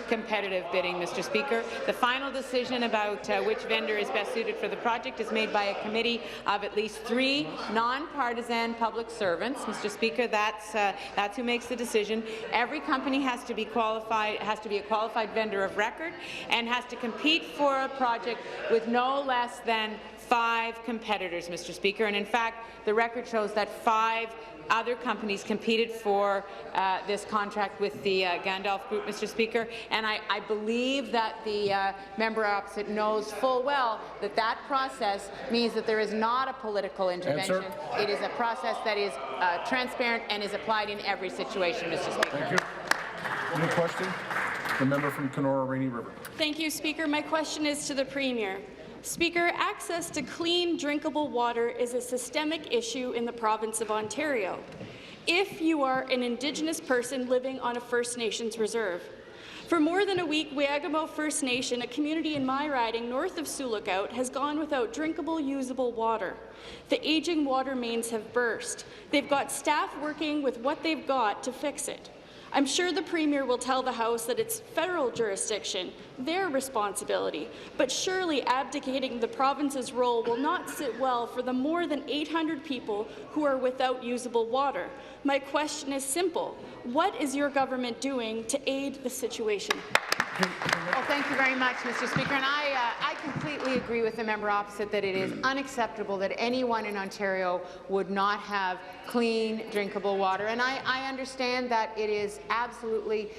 competitive bidding, Mr. Speaker. The final decision about which vendor is best suited for the project is made by a committee of at least 3 non-partisan public servants, Mr. Speaker. That's who makes the decision. Every company has to be qualified, has to be a qualified vendor of record, and has to compete for a project with no less than 5 competitors, Mr. Speaker. And in fact, the record shows that 5 other companies competed for this contract with the Gandalf Group, Mr. Speaker, and I believe that the member opposite knows full well that that process means that there is not a political intervention. It is a process that is transparent and is applied in every situation, Mr. Speaker. Thank you. Any question? The member from Kenora-Rainy River. Thank you, Speaker. My question is to the Premier. Speaker, access to clean, drinkable water is a systemic issue in the province of Ontario. If you are an Indigenous person living on a First Nations reserve. For more than a week, Weagamo First Nation, a community in my riding north of Sioux Lookout, has gone without drinkable, usable water. The aging water mains have burst. They've got staff working with what they've got to fix it. I'm sure the Premier will tell the House that it's federal jurisdiction, their responsibility, but surely abdicating the province's role will not sit well for the more than 800 people who are without usable water. My question is simple. What is your government doing to aid the situation? Well, thank you very much, Mr. Speaker. And I completely agree with the member opposite that it is unacceptable that anyone in Ontario would not have clean, drinkable water. And I understand that it is absolutely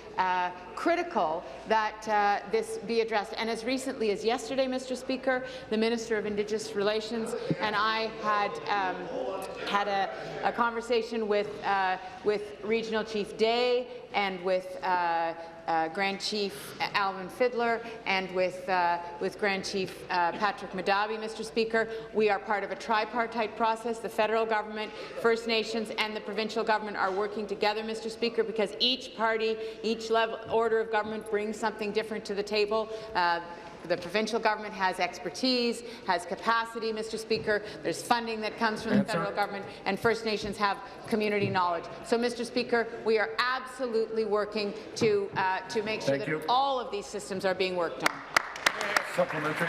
critical that this be addressed. And as recently as yesterday, Mr. Speaker, the Minister of Indigenous Relations and I had a conversation with Regional Chief Day and with Grand Chief Alvin Fiddler and with Grand Chief Patrick Madabi, Mr. Speaker. We are part of a tripartite process. The federal government, First Nations and the provincial government are working together, Mr. Speaker, because each party, each level, order of government brings something different to the table. The provincial government has expertise, has capacity, Mr. Speaker. There's funding that comes from the federal government, and First Nations have community knowledge. So, Mr. Speaker, we are absolutely working to make sure that all of these systems are being worked on. Supplementary.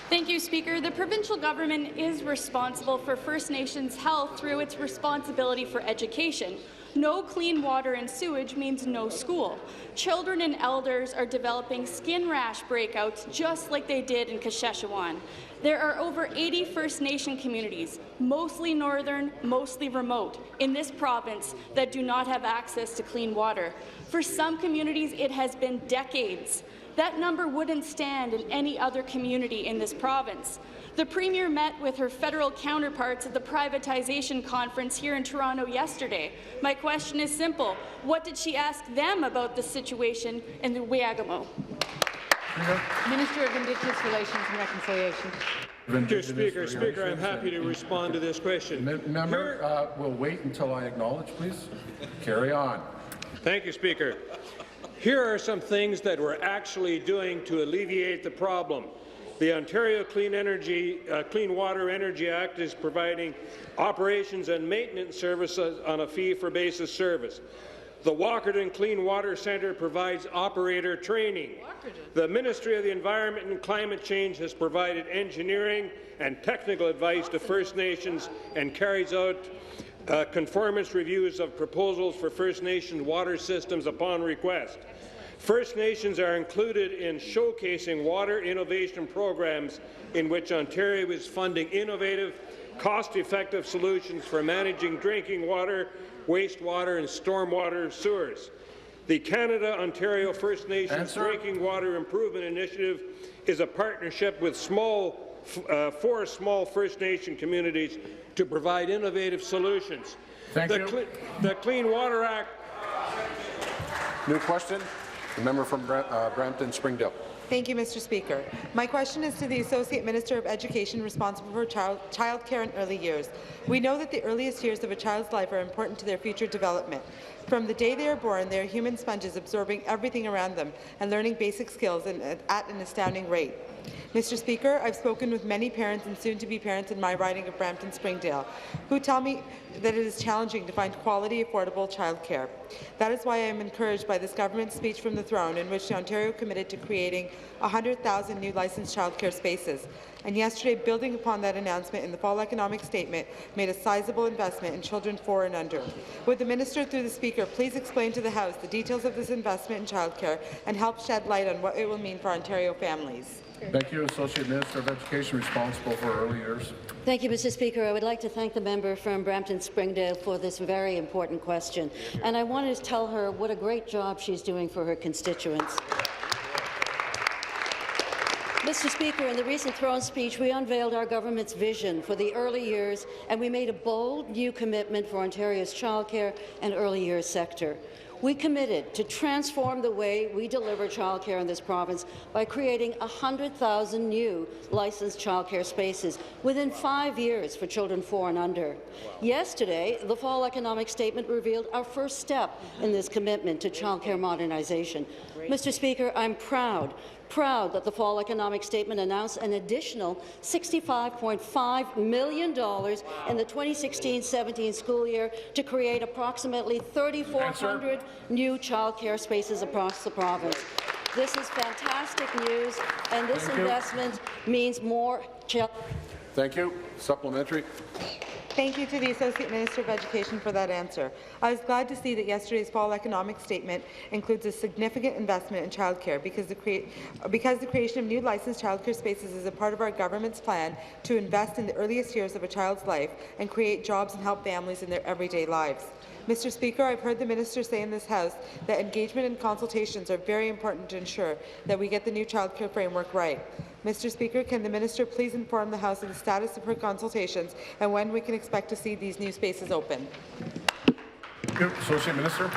Thank you, Speaker. The provincial government is responsible for First Nations health through its responsibility for education. No clean water and sewage means no school. Children and elders are developing skin rash breakouts just like they did in Saskatchewan. There are over 80 First Nation communities, mostly northern, mostly remote, in this province that do not have access to clean water. For some communities, it has been decades. that number wouldn't stand in any other community in this province. The Premier met with her federal counterparts at the privatization conference here in Toronto yesterday. My question is simple. What did she ask them about the situation in the Wiagamo? Minister of Indigenous Relations and Reconciliation. Speaker, I'm happy to respond to this question. Member, we'll wait until I acknowledge, please. Carry on. Thank you, Speaker. Here are some things that we're actually doing to alleviate the problem. The Ontario Clean Water Energy Act is providing operations and maintenance services on a fee-for-basis service. The Walkerton Clean Water Centre provides operator training. The Ministry of the Environment and Climate Change has provided engineering and technical advice to First Nations and carries out conformance reviews of proposals for First Nations water systems upon request. First Nations are included in showcasing water innovation programs in which Ontario is funding innovative, cost-effective solutions for managing drinking water, wastewater and stormwater sewers. The Canada-Ontario First Nations Drinking Water Improvement Initiative is a partnership with four small First Nation communities to provide innovative solutions. The Clean Water Act. New question. The member from Brampton Springdale. Thank you, Mr. Speaker. My question is to the Associate Minister of Education responsible for child care and early years. We know that the earliest years of a child's life are important to their future development. From the day they are born, they are human sponges absorbing everything around them and learning basic skills at an astounding rate. Mr. Speaker, I've spoken with many parents and soon-to-be parents in my riding of Brampton Springdale who tell me that it is challenging to find quality, affordable childcare. That is why I am encouraged by this government's speech from the throne in which Ontario committed to creating 100,000 new licensed childcare spaces. And yesterday, building upon that announcement in the fall economic statement, made a sizable investment in children 4 and under. Would the minister, through the Speaker, please explain to the House the details of this investment in childcare and help shed light on what it will mean for Ontario families? Thank you, Associate Minister of Education responsible for early years. Thank you, Mr. Speaker. I would like to thank the member from Brampton Springdale for this very important question. And I wanted to tell her what a great job she's doing for her constituents. Mr. Speaker, in the recent throne speech, we unveiled our government's vision for the early years, and we made a bold new commitment for Ontario's childcare and early years sector. We committed to transform the way we deliver childcare in this province by creating 100,000 new licensed childcare spaces within 5 years for children 4 and under. Yesterday, the fall economic statement revealed our first step in this commitment to childcare modernization. Mr. Speaker, I'm proud that the fall economic statement announced an additional $65.5 million in the 2016-17 school year to create approximately 3,400 new childcare spaces across the province. This is fantastic news, and this investment means more children. Thank you. Supplementary. Thank you to the Associate Minister of Education for that answer. I was glad to see that yesterday's fall economic statement includes a significant investment in childcare because the creation of new licensed childcare spaces is a part of our government's plan to invest in the earliest years of a child's life and create jobs and help families in their everyday lives. Mr. Speaker, I've heard the minister say in this House that engagement and consultations are very important to ensure that we get the new childcare framework right. Mr. Speaker, can the minister please inform the House of the status of her consultations and when we can expect to see these new spaces open? Thank you. Associate Minister.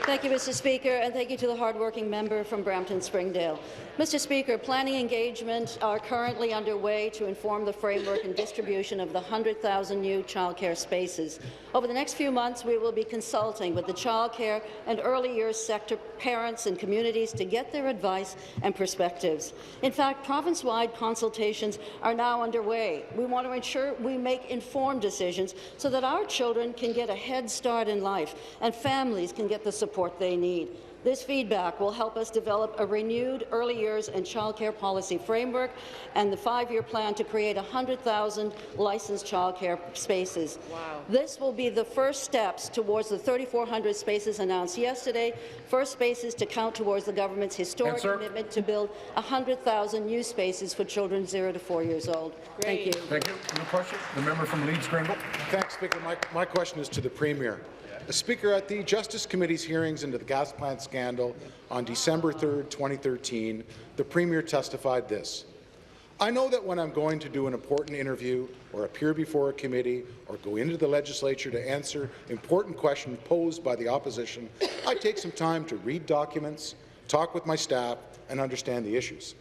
Thank you, Mr. Speaker, and thank you to the hardworking member from Brampton Springdale. Mr. Speaker, planning engagements are currently underway to inform the framework and distribution of the 100,000 new childcare spaces. Over the next few months, we will be consulting with the childcare and early years sector parents and communities to get their advice and perspectives. In fact, province-wide consultations are now underway. We want to ensure we make informed decisions so that our children can get a head start in life and families can get the support they need. This feedback will help us develop a renewed early years and childcare policy framework and the 5-year plan to create 100,000 licensed childcare spaces. Wow. This will be the first steps towards the 3,400 spaces announced yesterday, first spaces to count towards the government's historic commitment to build 100,000 new spaces for children 0 to 4 years old. Thank you. Thank you. New question. The member from Leeds Grenville. Thanks, Speaker. My question is to the Premier. Speaker, at the Justice Committee's hearings into the gas plant scandal on December 3rd, 2013, the Premier testified this: I know that when I'm going to do an important interview or appear before a committee or go into the legislature to answer important questions posed by the opposition, I take some time to read documents, talk with my staff, and understand the issues.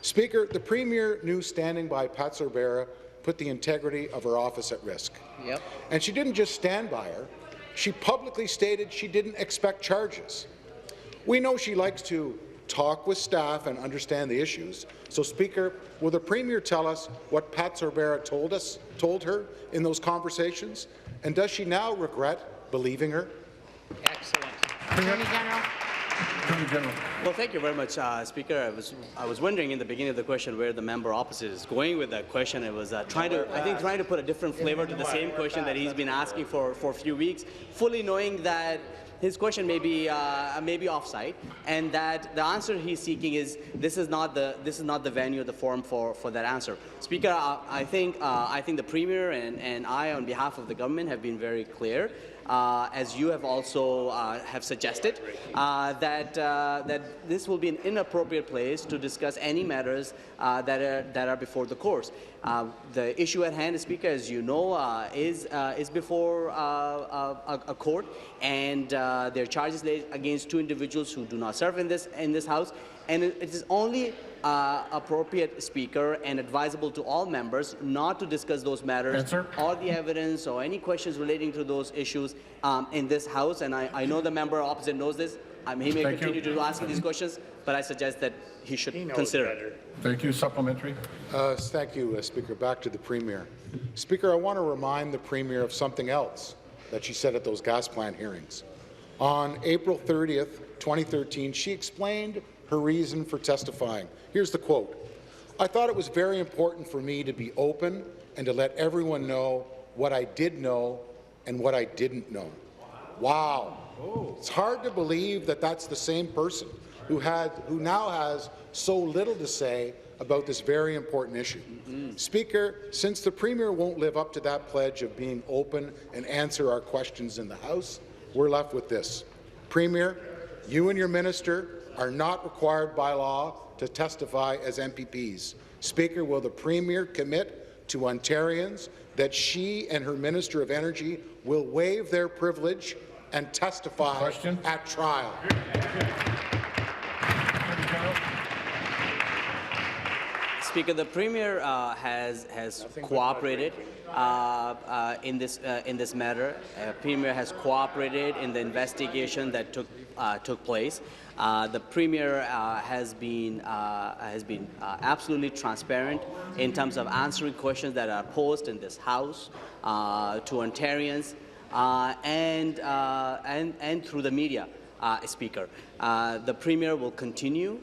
Speaker, the Premier knew standing by Pat Sorbara put the integrity of her office at risk. Yep. And she didn't just stand by her. She publicly stated she didn't expect charges. We know she likes to talk with staff and understand the issues. So, Speaker, will the Premier tell us what Pat Sorbara told her in those conversations? And does she now regret believing her? Excellent. Attorney General. Well, thank you very much, Speaker. I was wondering in the beginning of the question where the member opposite is going with that question. It was trying to put a different flavor to the same question that he's been asking for a few weeks, fully knowing that his question may be offside, and that the answer he's seeking is this is not the venue, the forum for that answer. Speaker, I think the Premier and I, on behalf of the government, have been very clear. As you have also have suggested, that this will be an inappropriate place to discuss any matters that are before the courts. The issue at hand, Speaker, as you know, is before a court, and there are charges laid against two individuals who do not serve in this House, and it is only appropriate, Speaker, and advisable to all members not to discuss those matters or the evidence or any questions relating to those issues in this House. And I know the member opposite knows this. He may continue to ask these questions, but I suggest that he should consider it. Thank you. Supplementary. Thank you, Speaker. Back to the Premier. Speaker, I want to remind the Premier of something else that she said at those gas plant hearings. On April 30th, 2013, she explained her reason for testifying. Here's the quote: I thought it was very important for me to be open and to let everyone know what I did know and what I didn't know. Wow. It's hard to believe that that's the same person who now has so little to say about this very important issue. Speaker, since the Premier won't live up to that pledge of being open and answer our questions in the House, we're left with this. Premier, you and your minister are not required by law to testify as MPPs. Speaker, will the Premier commit to Ontarians that she and her Minister of Energy will waive their privilege and testify at trial? Speaker, the Premier has cooperated in this matter. Premier has cooperated in the investigation that took place. The Premier has been absolutely transparent in terms of answering questions that are posed in this House to Ontarians and through the media. Speaker, the Premier will continue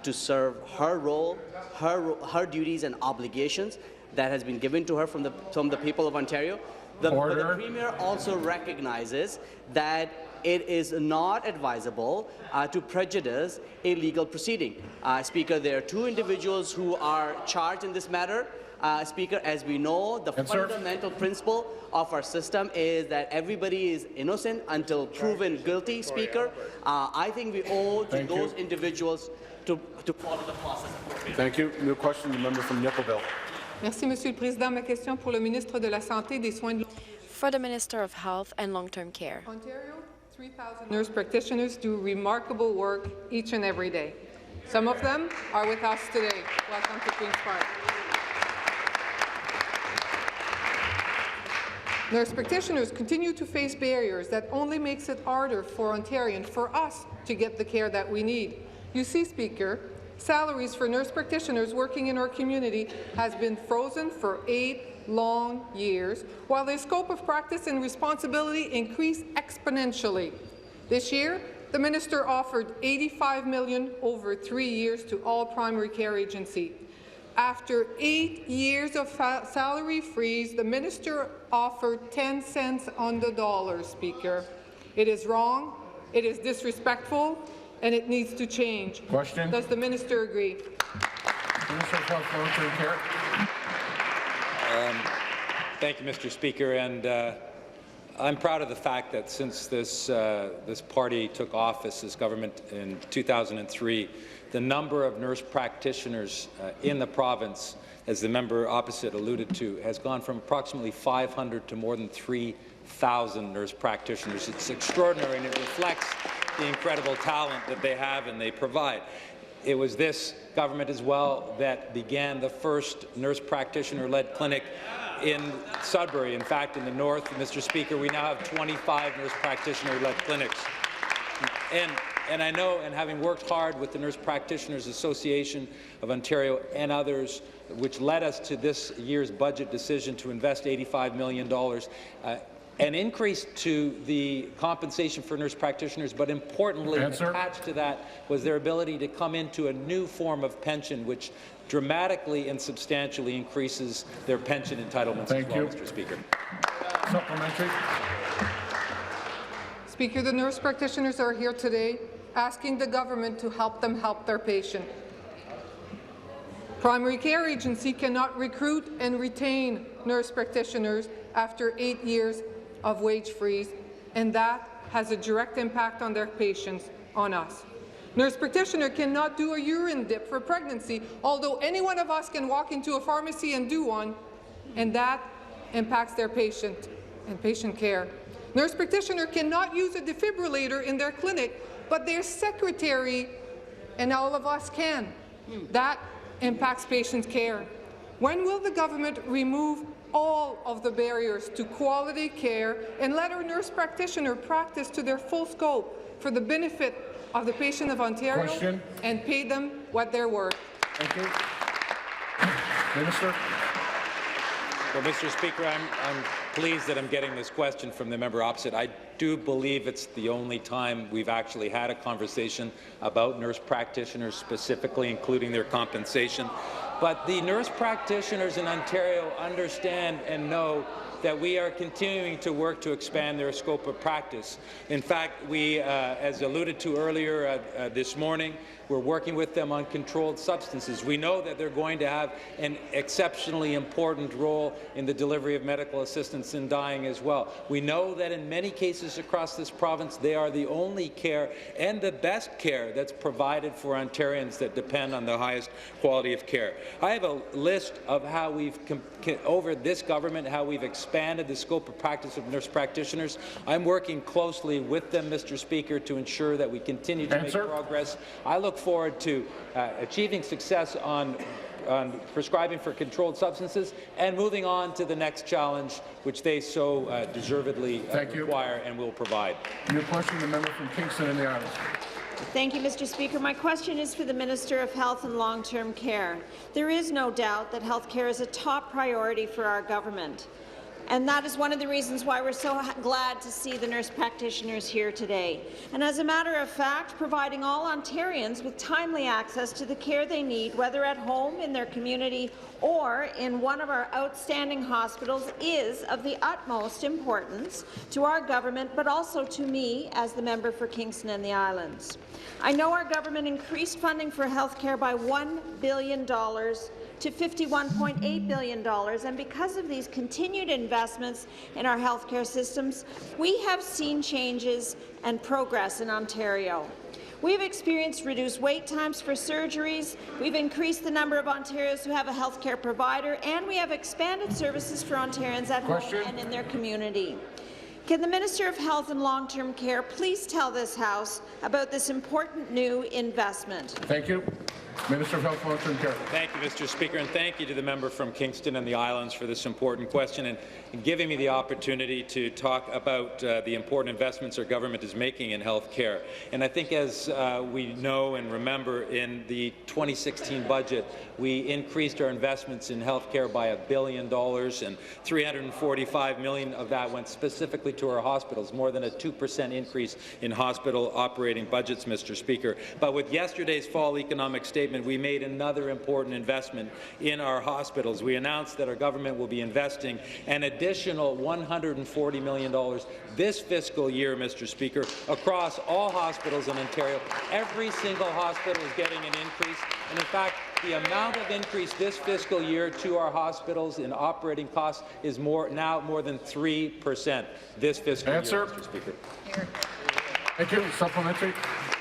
to serve her role, her duties and obligations that has been given to her from the people of Ontario. But the Premier also recognizes that it is not advisable to prejudice a legal proceeding. Speaker, there are two individuals who are charged in this matter. Speaker, as we know, the fundamental principle of our system is that everybody is innocent until proven guilty. Speaker, I think we owe to those individuals to follow the process. Thank you. New question, the member from Nickelville. Merci, Monsieur le Président. Ma question pour le ministre de la Santé, des Soins de For the Minister of Health and Long-Term Care. Ontario, 3,000 nurse practitioners do remarkable work each and every day. Some of them are with us today. Welcome to Queen's Park. Nurse practitioners continue to face barriers that only makes it harder for Ontarians, for us, to get the care that we need. You see, Speaker, salaries for nurse practitioners working in our community has been frozen for 8 long years, while their scope of practice and responsibility increased exponentially. This year, the minister offered $85 million over 3 years to all primary care agencies. After 8 years of salary freeze, the minister offered 10 cents on the dollar, Speaker. It is wrong, it is disrespectful, and it needs to change. Question. Does the minister agree? Minister of Health, Long-Term Care. Thank you, Mr. Speaker. And I'm proud of the fact that since this party took office, this government in 2003, the number of nurse practitioners in the province, as the member opposite alluded to, has gone from approximately 500 to more than 3,000 nurse practitioners. It's extraordinary, and it reflects the incredible talent that they have and they provide. It was this government as well that began the first nurse practitioner-led clinic in Sudbury. In fact, in the north, Mr. Speaker, we now have 25 nurse practitioner-led clinics. And I know, and having worked hard with the Nurse Practitioners Association of Ontario and others, which led us to this year's budget decision to invest $85 million, an increase to the compensation for nurse practitioners, but importantly attached to that was their ability to come into a new form of pension, which dramatically and substantially increases their pension entitlements as well, Mr. Speaker. Supplementary. Speaker, the nurse practitioners are here today asking the government to help them help their patient. Primary care agency cannot recruit and retain nurse practitioners after 8 years of wage freeze, and that has a direct impact on their patients, on us. Nurse practitioner cannot do a urine dip for pregnancy, although any one of us can walk into a pharmacy and do one, and that impacts their patient and patient care. Nurse practitioner cannot use a defibrillator in their clinic, but their secretary and all of us can. That impacts patient care. When will the government remove all of the barriers to quality care and let our nurse practitioner practice to their full scope for the benefit of the patient of Ontario and pay them what they're worth? Thank you. Minister. Well, Mr. Speaker, I'm pleased that I'm getting this question from the member opposite. I do believe it's the only time we've actually had a conversation about nurse practitioners specifically, including their compensation. But the nurse practitioners in Ontario understand and know that we are continuing to work to expand their scope of practice. In fact, we, as alluded to earlier this morning, we're working with them on controlled substances. We know that they're going to have an exceptionally important role in the delivery of medical assistance in dying as well. We know that in many cases across this province, they are the only care and the best care that's provided for Ontarians that depend on the highest quality of care. I have a list of how we've, over this government, how we've expanded the scope of practice of nurse practitioners. I'm working closely with them, Mr. Speaker, to ensure that we continue to make progress. I look forward to achieving success on prescribing for controlled substances and moving on to the next challenge, which they so deservedly require and will provide. Your question, the member from Kingston and the Islands. Thank you, Mr. Speaker. My question is for the Minister of Health and Long-Term Care. There is no doubt that health care is a top priority for our government. And that is one of the reasons why we're so glad to see the nurse practitioners here today. And as a matter of fact, providing all Ontarians with timely access to the care they need, whether at home, in their community, or in one of our outstanding hospitals, is of the utmost importance to our government, but also to me as the member for Kingston and the Islands. I know our government increased funding for health care by $1 billion to $51.8 billion, and because of these continued investments in our healthcare systems, we have seen changes and progress in Ontario. We've experienced reduced wait times for surgeries, we've increased the number of Ontarians who have a healthcare provider, and we have expanded services for Ontarians at home and in their community. Can the Minister of Health and Long-Term Care please tell this House about this important new investment? Thank you. Minister of Health and Long-Term Care. Thank you, Mr. Speaker, and thank you to the member from Kingston and the Islands for this important question and giving me the opportunity to talk about the important investments our government is making in health care. And I think, as we know and remember, in the 2016 budget, we increased our investments in health care by $1 billion, and $345 million of that went specifically to our hospitals, more than a 2% increase in hospital operating budgets, Mr. Speaker. But with yesterday's fall economic statement, we made another important investment in our hospitals. We announced that our government will be investing an additional $140 million this fiscal year, Mr. Speaker, across all hospitals in Ontario. Every single hospital is getting an increase, and in fact, the amount of increase this fiscal year to our hospitals in operating costs is now more than 3% this fiscal year, Mr. Speaker. Thank you. Supplementary.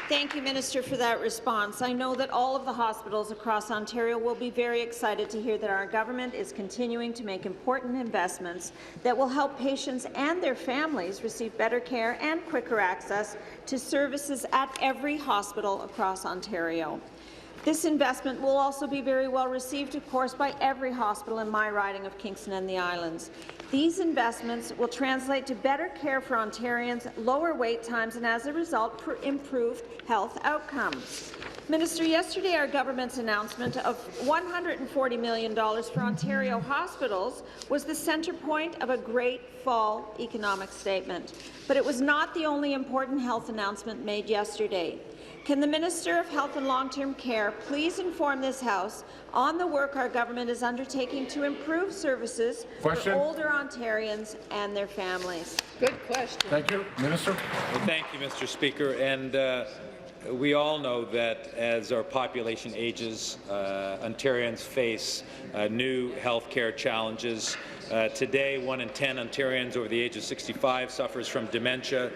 Thank you, Minister, for that response. I know that all of the hospitals across Ontario will be very excited to hear that our government is continuing to make important investments that will help patients and their families receive better care and quicker access to services at every hospital across Ontario. This investment will also be very well received, of course, by every hospital in my riding of Kingston and the Islands. These investments will translate to better care for Ontarians, lower wait times, and as a result, improved health outcomes. Minister, yesterday our government's announcement of $140 million for Ontario hospitals was the centre point of a great fall economic statement. But it was not the only important health announcement made yesterday. Can the Minister of Health and Long-Term Care please inform this House on the work our government is undertaking to improve services for older Ontarians and their families? Good question. Thank you. Minister. Well, thank you, Mr. Speaker. And we all know that as our population ages, Ontarians face new health care challenges. Today, 1 in 10 Ontarians over the age of 65 suffers from dementia.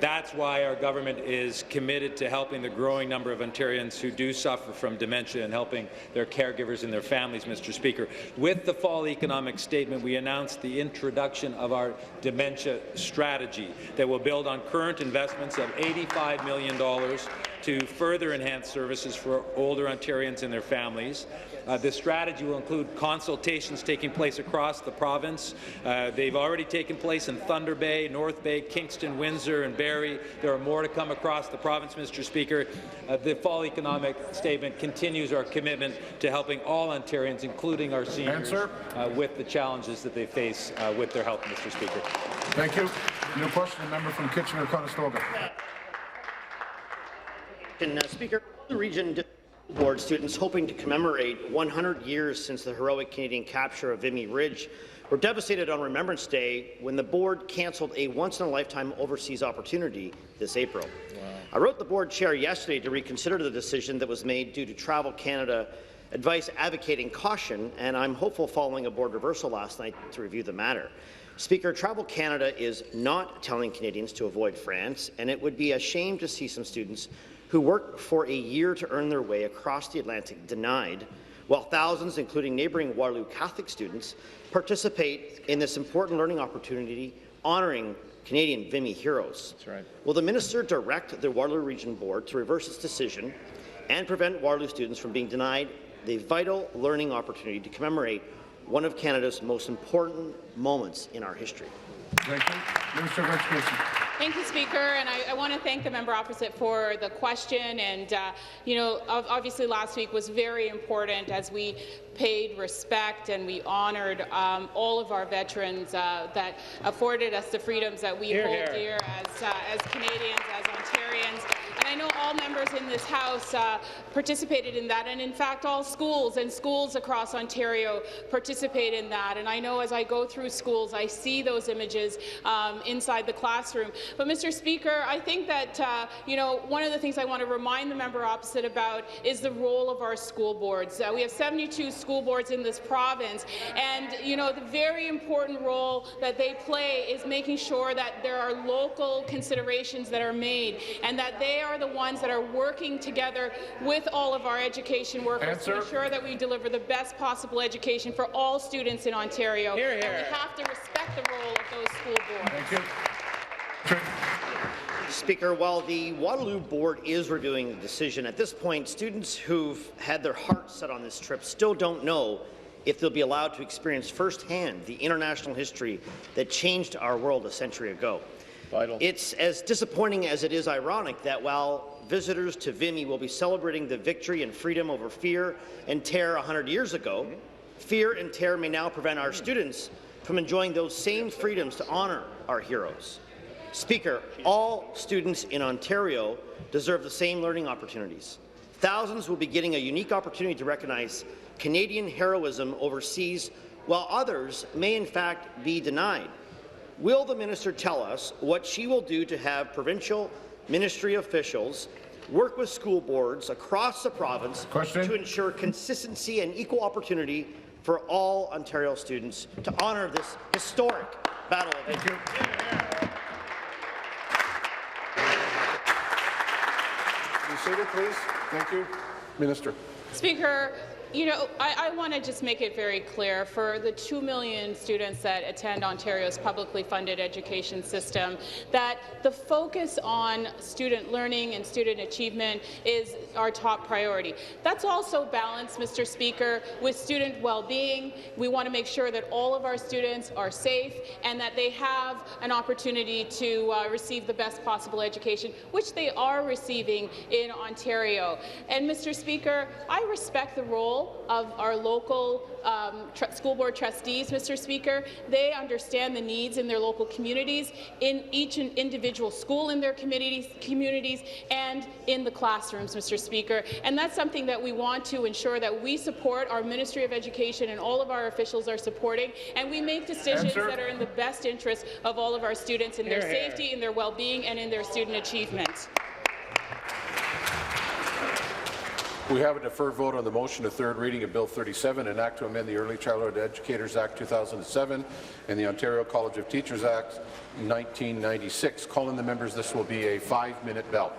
That's why our government is committed to helping the growing number of Ontarians who do suffer from dementia and helping their caregivers and their families, Mr. Speaker. With the fall economic statement, we announced the introduction of our dementia strategy that will build on current investments of $85 million to further enhance services for older Ontarians and their families. This strategy will include consultations taking place across the province. They've already taken place in Thunder Bay, North Bay, Kingston, Windsor, and Barrie. There are more to come across the province, Mr. Speaker. The fall economic statement continues our commitment to helping all Ontarians, including our seniors, with the challenges that they face with their health, Mr. Speaker. Thank you. New question, the member from Kitchener-Conestoga. Speaker, the region board students hoping to commemorate 100 years since the heroic Canadian capture of Vimy Ridge were devastated on Remembrance Day when the board cancelled a once-in-a-lifetime overseas opportunity this April. Wow. I wrote the board chair yesterday to reconsider the decision that was made due to Travel Canada advice advocating caution, and I'm hopeful following a board reversal last night to review the matter. Speaker, Travel Canada is not telling Canadians to avoid France, and it would be a shame to see some students who worked for a year to earn their way across the Atlantic denied, while thousands, including neighbouring Waterloo Catholic students, participate in this important learning opportunity honouring Canadian Vimy heroes. That's right. Will the minister direct the Waterloo Region Board to reverse its decision and prevent Waterloo students from being denied the vital learning opportunity to commemorate one of Canada's most important moments in our history? Thank you. Minister of Education. Thank you, Speaker, and I want to thank the member opposite for the question. And you know, obviously last week was very important as we paid respect and we honoured all of our veterans that afforded us the freedoms that we hold dear as Canadians, as Ontarians. And I know all members in this House participated in that, and in fact all schools and schools across Ontario participate in that. And I know as I go through schools, I see those images inside the classroom. But Mr. Speaker, I think that you know, one of the things I want to remind the member opposite about is the role of our school boards. We have 72 school boards in this province, and you know, the very important role that they play is making sure that there are local considerations that are made, and that they are the ones that are working together with all of our education workers to ensure that we deliver the best possible education for all students in Ontario. And we have to respect the role of those school boards. Thank you. Speaker, while the Waterloo Board is reviewing the decision, at this point, students who've had their hearts set on this trip still don't know if they'll be allowed to experience firsthand the international history that changed our world a century ago. Vital. It's as disappointing as it is ironic that while visitors to Vimy will be celebrating the victory and freedom over fear and terror 100 years ago, fear and terror may now prevent our students from enjoying those same freedoms to honour our heroes. Speaker, all students in Ontario deserve the same learning opportunities. Thousands will be getting a unique opportunity to recognize Canadian heroism overseas, while others may in fact be denied. Will the minister tell us what she will do to have provincial ministry officials work with school boards across the province to ensure consistency and equal opportunity for all Ontario students to honour this historic battle of education. Be seated, please. Thank you. Minister. Speaker, you know, I want to just make it very clear for the 2 million students that attend Ontario's publicly funded education system that the focus on student learning and student achievement is our top priority. That's also balanced, Mr. Speaker, with student well-being. We want to make sure that all of our students are safe and that they have an opportunity to receive the best possible education, which they are receiving in Ontario. And, Mr. Speaker, I respect the role of our local school board trustees, Mr. Speaker. They understand the needs in their local communities, in each individual school in their communities, and in the classrooms, Mr. Speaker. And that's something that we want to ensure that we support, our Ministry of Education and all of our officials are supporting, and we make decisions that are in the best interest of all of our students, in their safety, in their well-being, and in their student achievement. We have a deferred vote on the motion to third reading of Bill 37, an act to amend the Early Childhood Educators Act 2007 and the Ontario College of Teachers Act 1996. Calling the members, this will be a 5-minute bell.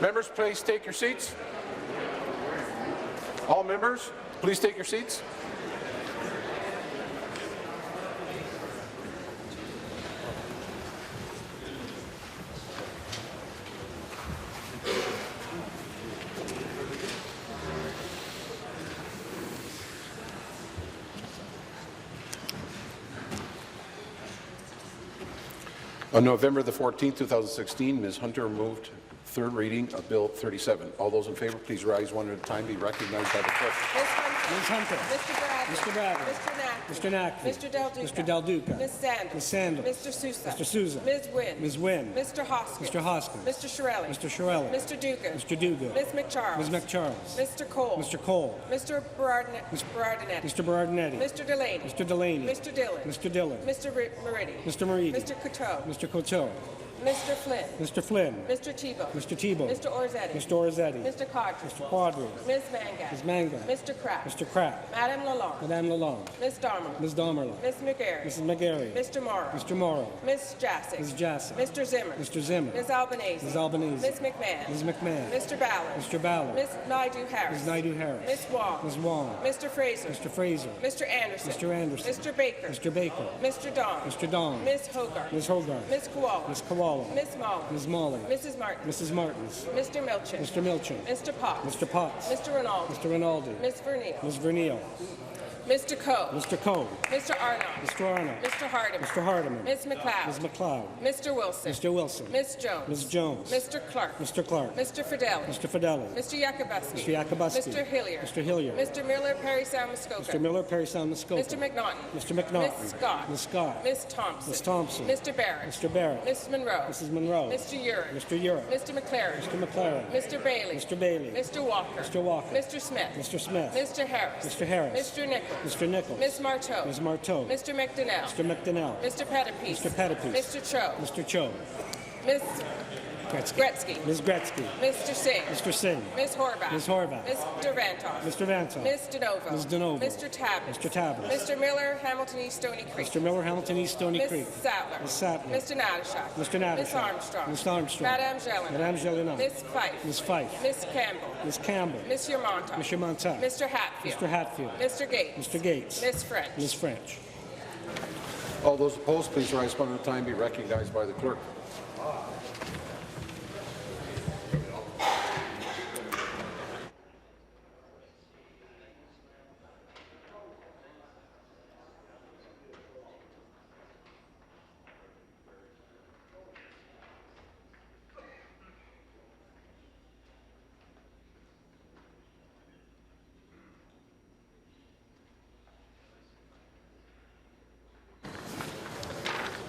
Members, please take your seats. All members, please take your seats. On November the 14th, 2016, Ms. Hunter moved third reading of Bill 37. All those in favour, please rise one at a time. Be recognized by the clerk. Ms. Hunter. Mr. Bradley. Mr. Nackley. Mr. Del Duca. Ms. Sandals. Ms. Sandals. Mr. Sousa. Mr. Sousa. Ms. Wynne. Ms. Wynne. Mr. Hoskins. Mr. Hoskins. Mr. Shirelli. Mr. Shirelli. Mr. Dugan. Mr. Dugan. Ms. McCharles. Ms. McCharles. Mr. Cole. Mr. Cole. Mr. Berardinetti. Mr. Berardinetti. Mr. Delaney. Mr. Delaney. Mr. Dillon. Mr. Dillon. Mr. Moridi. Mr. Moridi. Mr. Coteau. Mr. Coteau. Mr. Flynn. Mr. Flynn. Mr. Tebow. Mr. Tebow. Mr. Orzetti. Mr. Orzetti. Mr. Quadri. Mr. Quadri. Ms. Mangat. Ms. Mangat. Mr. Kraft. Mr. Kraft. Madame Lalonde. Madame Lalonde. Ms. Damerla. Ms. Damerla. Ms. McGarry. Mrs. McGarry. Mr. Morrow. Mr. Morrow. Ms. Jassic. Ms. Jassic. Mr. Zimmer. Mr. Zimmer. Ms. Albanese. Ms. Albanese. Ms. McMahon. Ms. McMahon. Mr. Ballard. Mr. Ballard. Ms. Naidu-Harris. Ms. Naidu-Harris. Ms. Wong. Ms. Wong. Mr. Fraser. Mr. Fraser. Mr. Anderson. Mr. Anderson. Mr. Baker. Mr. Baker. Mr. Don. Mr. Don. Ms. Hogarth. Ms. Hogarth. Ms. Koala. Ms. Koala. Ms. Molly. Ms. Molly. Mrs. Martin. Mrs. Martins. Mr. Milchin. Mr. Milchin. Mr. Potts. Mr. Potts. Mr. Rinaldi. Mr. Rinaldi. Ms. Vernile. Ms. Vernile. Mr. Coe. Mr. Coe. Mr. Arnott. Mr. Arnott. Mr. Hardiman. Mr. Hardiman. Ms. McLeod. Ms. McLeod. Mr. Wilson. Mr. Wilson. Ms. Jones. Ms. Jones. Mr. Clark. Mr. Clark. Mr. Fidelli. Mr. Fidelli. Mr. Yakubuski. Mr. Yakubuski. Mr. Hillier. Mr. Hillier. Mr. Miller, Perry Sound, Muskoka. Mr. Miller, Perry Sound, Muskoka. Mr. McNaughton. Mr. McNaughton. Ms. Scott. Ms. Scott. Ms. Thompson. Ms. Thompson. Mr. Barrett. Mr. Barrett. Ms. Monroe. Mrs. Monroe. Mr. Urick. Mr. Urick. Mr. McLaren. Mr. McLaren. Mr. Bailey. Mr. Bailey. Mr. Walker. Mr. Walker. Mr. Smith. Mr. Smith. Mr. Harris. Mr. Harris. Mr. Nichols. Mr. Nichols. Ms. Marteau. Ms. Marteau. Mr. McDonnell. Mr. McDonnell. Mr. Pettipies. Mr. Pettipies. Mr. Cho. Mr. Cho. Ms. Gretzky. Ms. Gretzky. Mr. Singh. Mr. Singh. Ms. Horvath. Ms. Horvath. Mr. Vantoff. Mr. Vantoff. Ms. DeNovo. Ms. DeNovo. Mr. Tabbins. Mr. Tabbins. Mr. Miller, Hamilton East Stony Creek. Mr. Miller, Hamilton East, Stony Ms. Creek. Sattler. Ms. Sattler. Mr. Natashak. Mr. Natashak. Ms. Armstrong. Ms. Armstrong. Madame Jelena. Madame Jelena. Ms. Fife. Ms. Fife. Ms. Campbell. Ms. Campbell. Ms. Yermonta. Mr. Montauk. Mr. Hatfield. Mr. Hatfield. Mr. Gates. Mr. Gates. Ms. French. Ms. French. All those opposed, please rise one at a time. Be recognized by the clerk.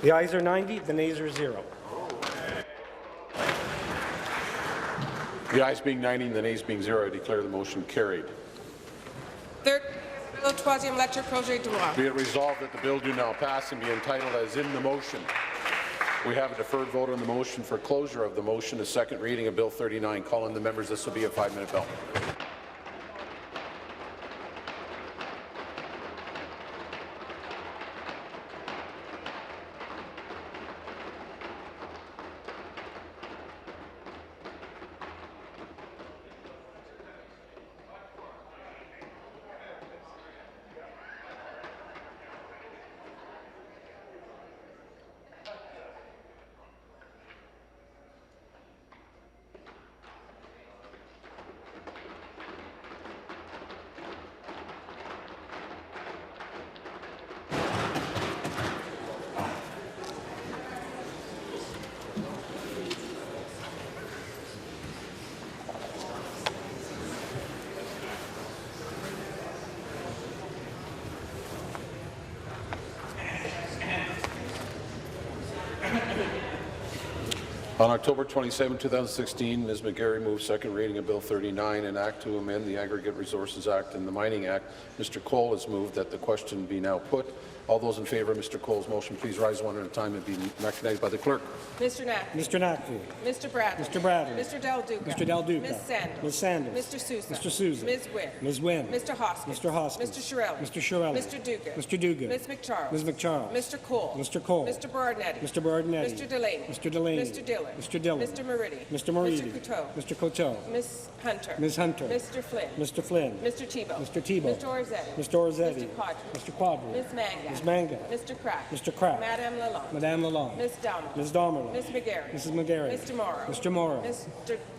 The ayes are 90, the nays are 0. The ayes being 90 and the nays being 0, I declare the motion carried. Third, bill, troisième lecture, projet de loi. Be it resolved that the bill do now pass and be entitled as in the motion. We have a deferred vote on the motion for closure of the motion, a second reading of Bill 39. Call in the members. This will be a 5-minute bell. On October 27, 2016, Ms. McGarry moved second reading of Bill 39, an act to amend the Aggregate Resources Act and the Mining Act. Mr. Cole has moved that the question be now put. All those in favour of Mr. Cole's motion, please rise one at a time and be recognized by the clerk. Mr. Knack. Mr. Naqvi. Mr. Bradley. Mr. Bradley. Mr. Del Duca. Mr. Del Duca. Ms. Sanders. Ms. Sanders. Mr. Sousa. Mr. Sousa. Ms. Wynne. Ms. Wynne. Mr. Hoskins. Mr. Hoskins. Mr. Shirelli. Mr. Shirelli. Mr. Duguid. Mr. Duguid. Ms. McCharles. Ms. McCharles. Mr. Cole. Mr. Cole. Mr. Bardnetti. Mr. Bardnetti. Mr. Delaney. Mr. Delaney. Mr. Dillon. Mr. Dillon. Mr. Moridi. Mr. Moridi. Mr. Couteau. Mr. Coteau. Ms. Hunter. Ms. Hunter. Mr. Flynn. Mr. Flynn. Mr. Tebow. Mr. Tebow. Mr. Orzetti. Mr. Orzetti. Mr. Quadri. Mr. Quadri. Ms. Manga. Ms. Manga. Mr. Crack. Mr. Crack. Madame Lalonde. Madame Lalonde. Ms. Damerla. Ms. Damerla. Ms. McGarry. Mrs. McGarry. Mr. Morrow. Mr. Morrow.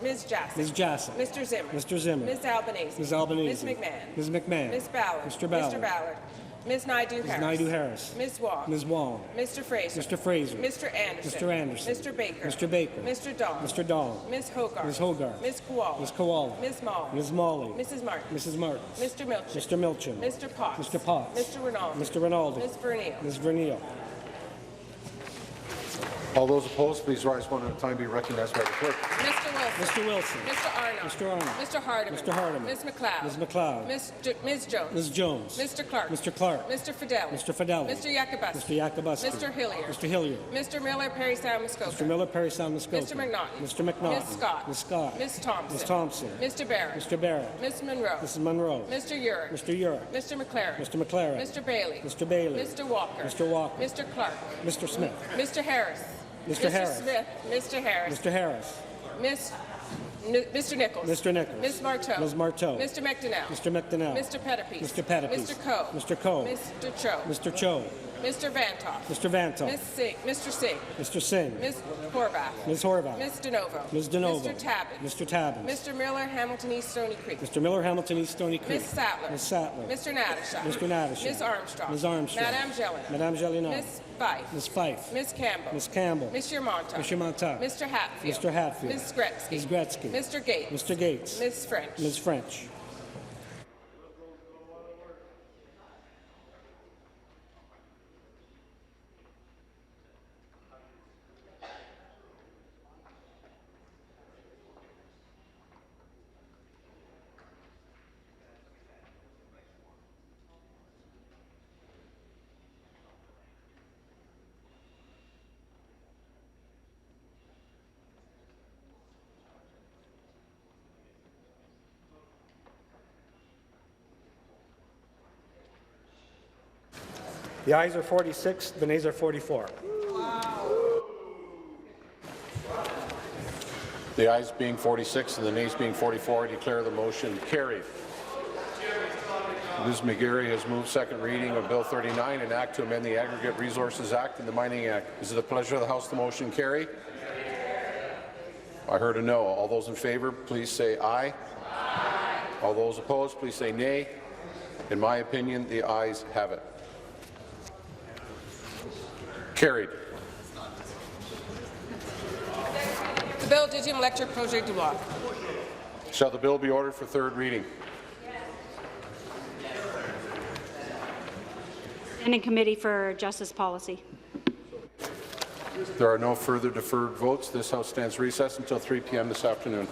Ms. Jassy. Ms. Jassy. Mr. Zimmer. Mr. Zimmer. Ms. Albanese. Ms. Albanese. Ms. McMahon. Ms. McMahon. Ms. Ballard. Mr. Ballard. Mr. Ballard. Ms. Naidu-Harris. Ms. Naidu-Harris. Ms. Wong. Ms. Wong. Mr. Fraser. Mr. Fraser. Mr. Anderson. Mr. Anderson. Mr. Baker. Mr. Baker. Mr. Dahl. Mr. Dahl. Ms. Hogarth. Ms. Hogarth. Ms. Koala. Ms. Koala. Ms. Moll. Ms. Molly. Mrs. Martin. Mrs. Martin. Mr. Milchin. Mr. Milchin. Mr. Potts. Mr. Potts. Mr. Rinaldi. Mr. Rinaldi. Ms. Vernile. Ms. Vernile. All those opposed, please rise one at a time, be recognized by the clerk. Mr. Wilson. Mr. Wilson. Mr. Arnold. Mr. Arnold. Mr. Hardeman. Mr. Hardeman. Ms. McLeod. Ms. McLeod. Ms. Jones. Ms. Jones. Mr. Clark. Mr. Clark. Mr. Fidelli. Mr. Fidelli. Mr. Yakubuski. Mr. Yakubuski. Mr. Hilliard. Mr. Hilliard. Mr. Miller, Perry Sound, Muskoka. Mr. Miller, Perry Sound, Muskoka. Mr. McNaughton. Mr. McNaughton. Ms. Scott. Ms. Scott. Ms. Thompson. Ms. Thompson. Mr. Barrett. Mr. Barrett. Ms. Monroe. Mrs. Monroe. Mr. Urick. Mr. Urick. Mr. McLaren. Mr. McLaren. Mr. Bailey. Mr. Bailey. Mr. Walker. Mr. Walker. Mr. Clark. Mr. Smith. Mr. Harris. Mr. Harris. Smith. Mr. Harris. Mr. Harris. Mr. Nichols. Mr. Nichols. Ms. Marteau. Ms. Marteau. Mr. McDonnell. Mr. McDonnell. Mr. Pettipies. Mr. Pettipies. Mr. Coe. Mr. Coe. Mr. Cho. Mr. Cho. Mr. Vantoff. Mr. Vantoff. Mr. Singh. Mr. Singh. Ms. Horvath. Ms. Horvath. Ms. DeNovo. Ms. DeNovo. Mr. Tabbins. Mr. Tabbins. Mr. Miller, Hamilton East Stony Creek. Mr. Miller, Hamilton East Stony Creek. Ms. Sattler. Ms. Sattler. Mr. Natashak. Mr. Natashak. Ms. Armstrong. Ms. Armstrong. Madame Gellin. Madame Gellin. Ms. Fife. Ms. Fife. Ms. Campbell. Ms. Campbell. Mr. Montauk. Mr. Montauk. Mr. Hatfield. Mr. Hatfield. Ms. Gretzky. Ms. Gretzky. Mr. Gates. Mr. Gates. Ms. French. Ms. French. The ayes are 46, the nays are 44. The ayes being 46 and the nays being 44, I declare the motion carried. Ms. McGarry has moved second reading of Bill 39, an act to amend the Aggregate Resources Act and the Mining Act. Is it the pleasure of the House the motion carry? I heard a no. All those in favour, please say aye. Aye. All those opposed, please say nay. In my opinion, the ayes have it. Carried. The bill Digium Electric Project de Loi. Shall the bill be ordered for third reading? Standing Committee for Justice Policy. There are no further deferred votes. This House stands recessed until 3 p.m. this afternoon.